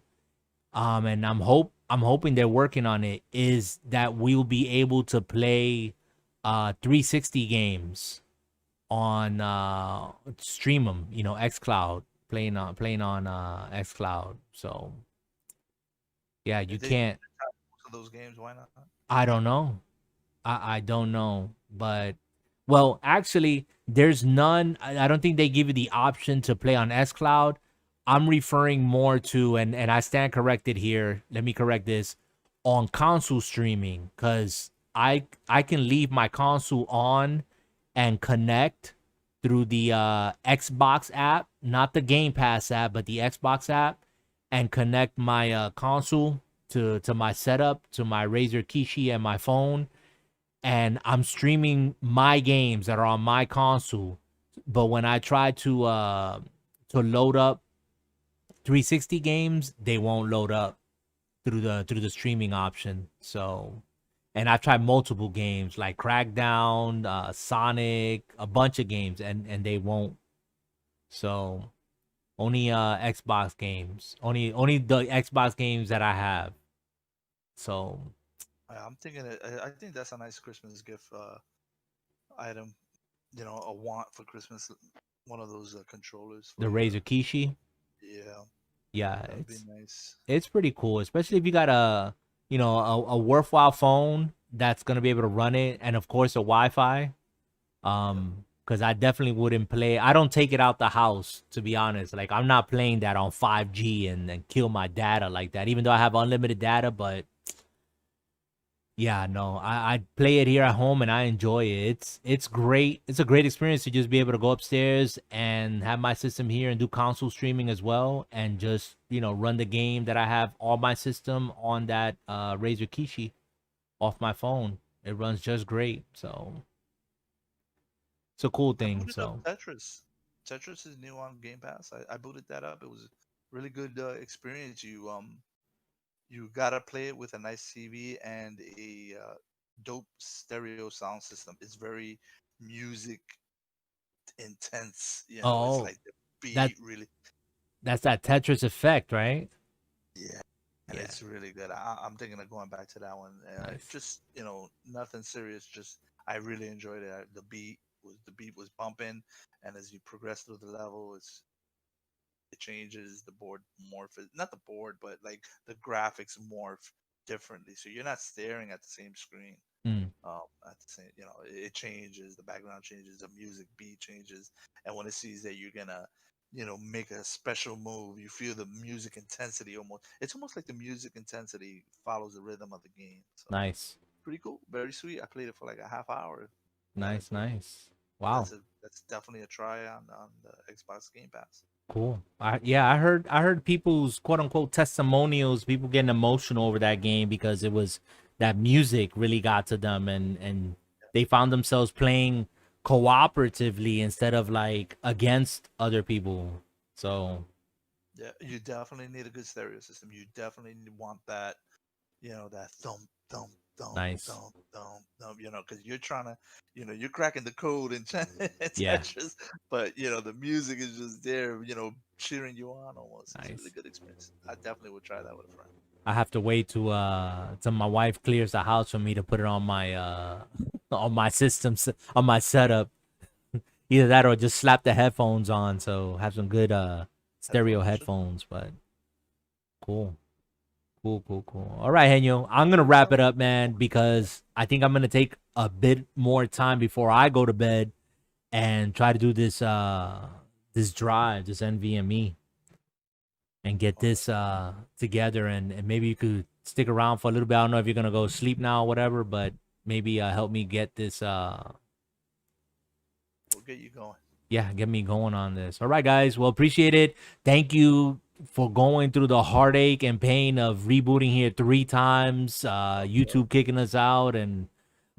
and I'm hoping they're working on it, is that we'll be able to play 360 games on stream them, xCloud, playing on xCloud. So yeah, you If they can't. most of those games, why not? I don't know. I don't know, but well, actually, there's none. I don't think they give you the option to play on xCloud. I'm referring more to, and I stand corrected here. Let me correct this, on console streaming, because I can leave my console on and connect through the Xbox app, not the Game Pass app, but the Xbox app, and connect my console to my setup, to my Razer Kishi and my phone, and I'm streaming my games that are on my console. But when I try to load up 360 games, they won't load up through the streaming option. So and I've tried multiple games like Crackdown, Sonic, a bunch of games, and they won't. So only Xbox games, only the Xbox games that I have. So I'm thinking I think that's a nice Christmas gift item. You know, a want for Christmas. One of those controllers the for your. Razer Kishi, Yeah, yeah, that'd be nice. it's pretty cool, especially if you got a a worthwhile phone that's gonna be able to run it, and of course a Wi-Fi. Yep. Because I definitely wouldn't play. I don't take it out the house, to be honest. Like I'm not playing that on 5G and kill my data like that. Even though I have unlimited data, but yeah, no, I play it here at home and I enjoy it. It's great. It's a great experience to just be able to go upstairs and have my system here and do console streaming as well, and just run the game that I have on my system on that Razer Kishi off my phone. It runs just great. So it's a cool I thing. booted up So Tetris. Tetris is new on Game Pass. I booted that up. It was a really good experience. You gotta play it with a nice TV and a dope stereo sound system. It's very music intense. You know, it's oh, like the that beat really. that's that Tetris effect, right? Yeah, and Yeah, it's really good. I'm thinking of going back to that one. nice, Just nothing serious. Just I really enjoyed it. The beat was bumping, and as you progress through the level, it changes. The board not the board, but like the graphics morph differently. So you're not staring at the same screen. mm, At the same, it changes. The background changes. The music beat changes, and when it sees that you're gonna make a special move, you feel the music intensity almost. It's almost like the music intensity follows the rhythm of the game. So nice, pretty cool, very sweet. I played it for like a half hour. Got nice, into it. nice. So Wow, that's definitely a try on the Xbox Game Pass. cool. Yeah, I heard people's quote unquote testimonials, people getting emotional over that game because it was that music really got to them, and they found themselves playing cooperatively instead of like against other people. So Yeah, you definitely need a good stereo system. You definitely want that, that thump, thump, thump, nice. thump, thump, thump, because you're trying to, you're cracking the code in Yeah, Tetris, but, the music is just there, cheering you on almost. It's a really nice. good experience. I definitely would try that with a friend. I have to wait till my wife clears the house for me to put it on my on my systems, on my setup. Either that or just slap the headphones on, so have some good stereo Headphones should. headphones. But cool. Cool, cool, cool. All right, Henyo. I'm gonna wrap it up, man, because I think I'm gonna take a bit more time before I go to bed and try to do this drive, this NVMe, and get Okay. this together, and maybe you could stick around for a little bit. I don't know if you're gonna go sleep now or whatever, but maybe help me get this We'll get you going. yeah, get me going on this. All right, guys. Well, appreciate it. Thank you for going through the heartache and pain of rebooting here 3 times, Yeah. YouTube kicking us out, and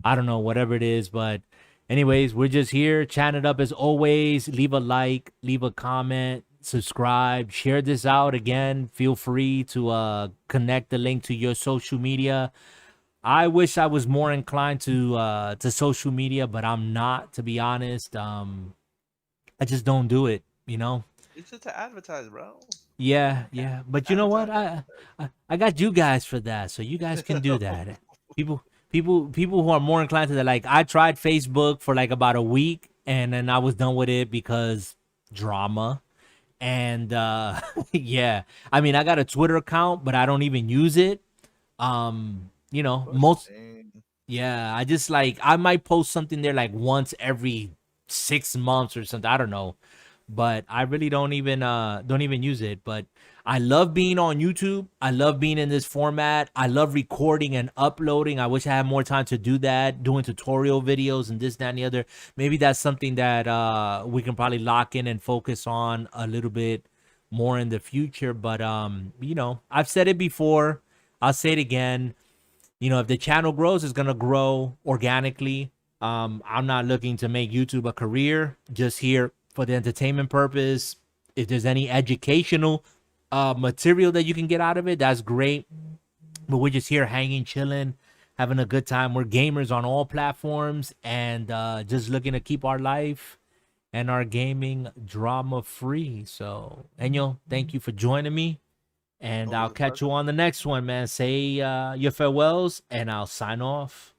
I don't know, whatever it is. But anyways, we're just here chatting it up as always. Leave a like, leave a comment, subscribe, share this out again. Feel free to connect the link to your social media. I wish I was more inclined to social media, but I'm not, to be honest. I just don't do it, you know? It's just to advertise, bro. Yeah, yeah. But you know what? Advertise, I got you guys for that, so you guys can do advertise. that. People who are more inclined to that. Like I tried Facebook for like about a week, and then I was done with it because drama. And yeah, I mean I got a Twitter account, but I don't even use it. Bro, it's the Most same. yeah, I just like I might post something there like once every 6 months or something. I don't know, but I really don't even use it. But I love being on YouTube. I love being in this format. I love recording and uploading. I wish I had more time to do that, doing tutorial videos and this, that, and the other. Maybe that's something that we can probably lock in and focus on a little bit more in the future. But I've said it before. I'll say it again. If the channel grows, it's gonna grow organically. I'm not looking to make YouTube a career, just here for the entertainment purpose. If there's any educational material that you can get out of it, that's great. But we're just here hanging, chilling, having a good time. We're gamers on all platforms and just looking to keep our life and our gaming drama free. So, Enyo, thank you for joining me. And I'll Always a catch you pleasure. on the next one, man. Say your farewells and I'll sign off.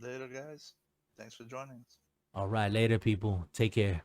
Later, guys. Thanks for joining us. All right, later, people. Take care.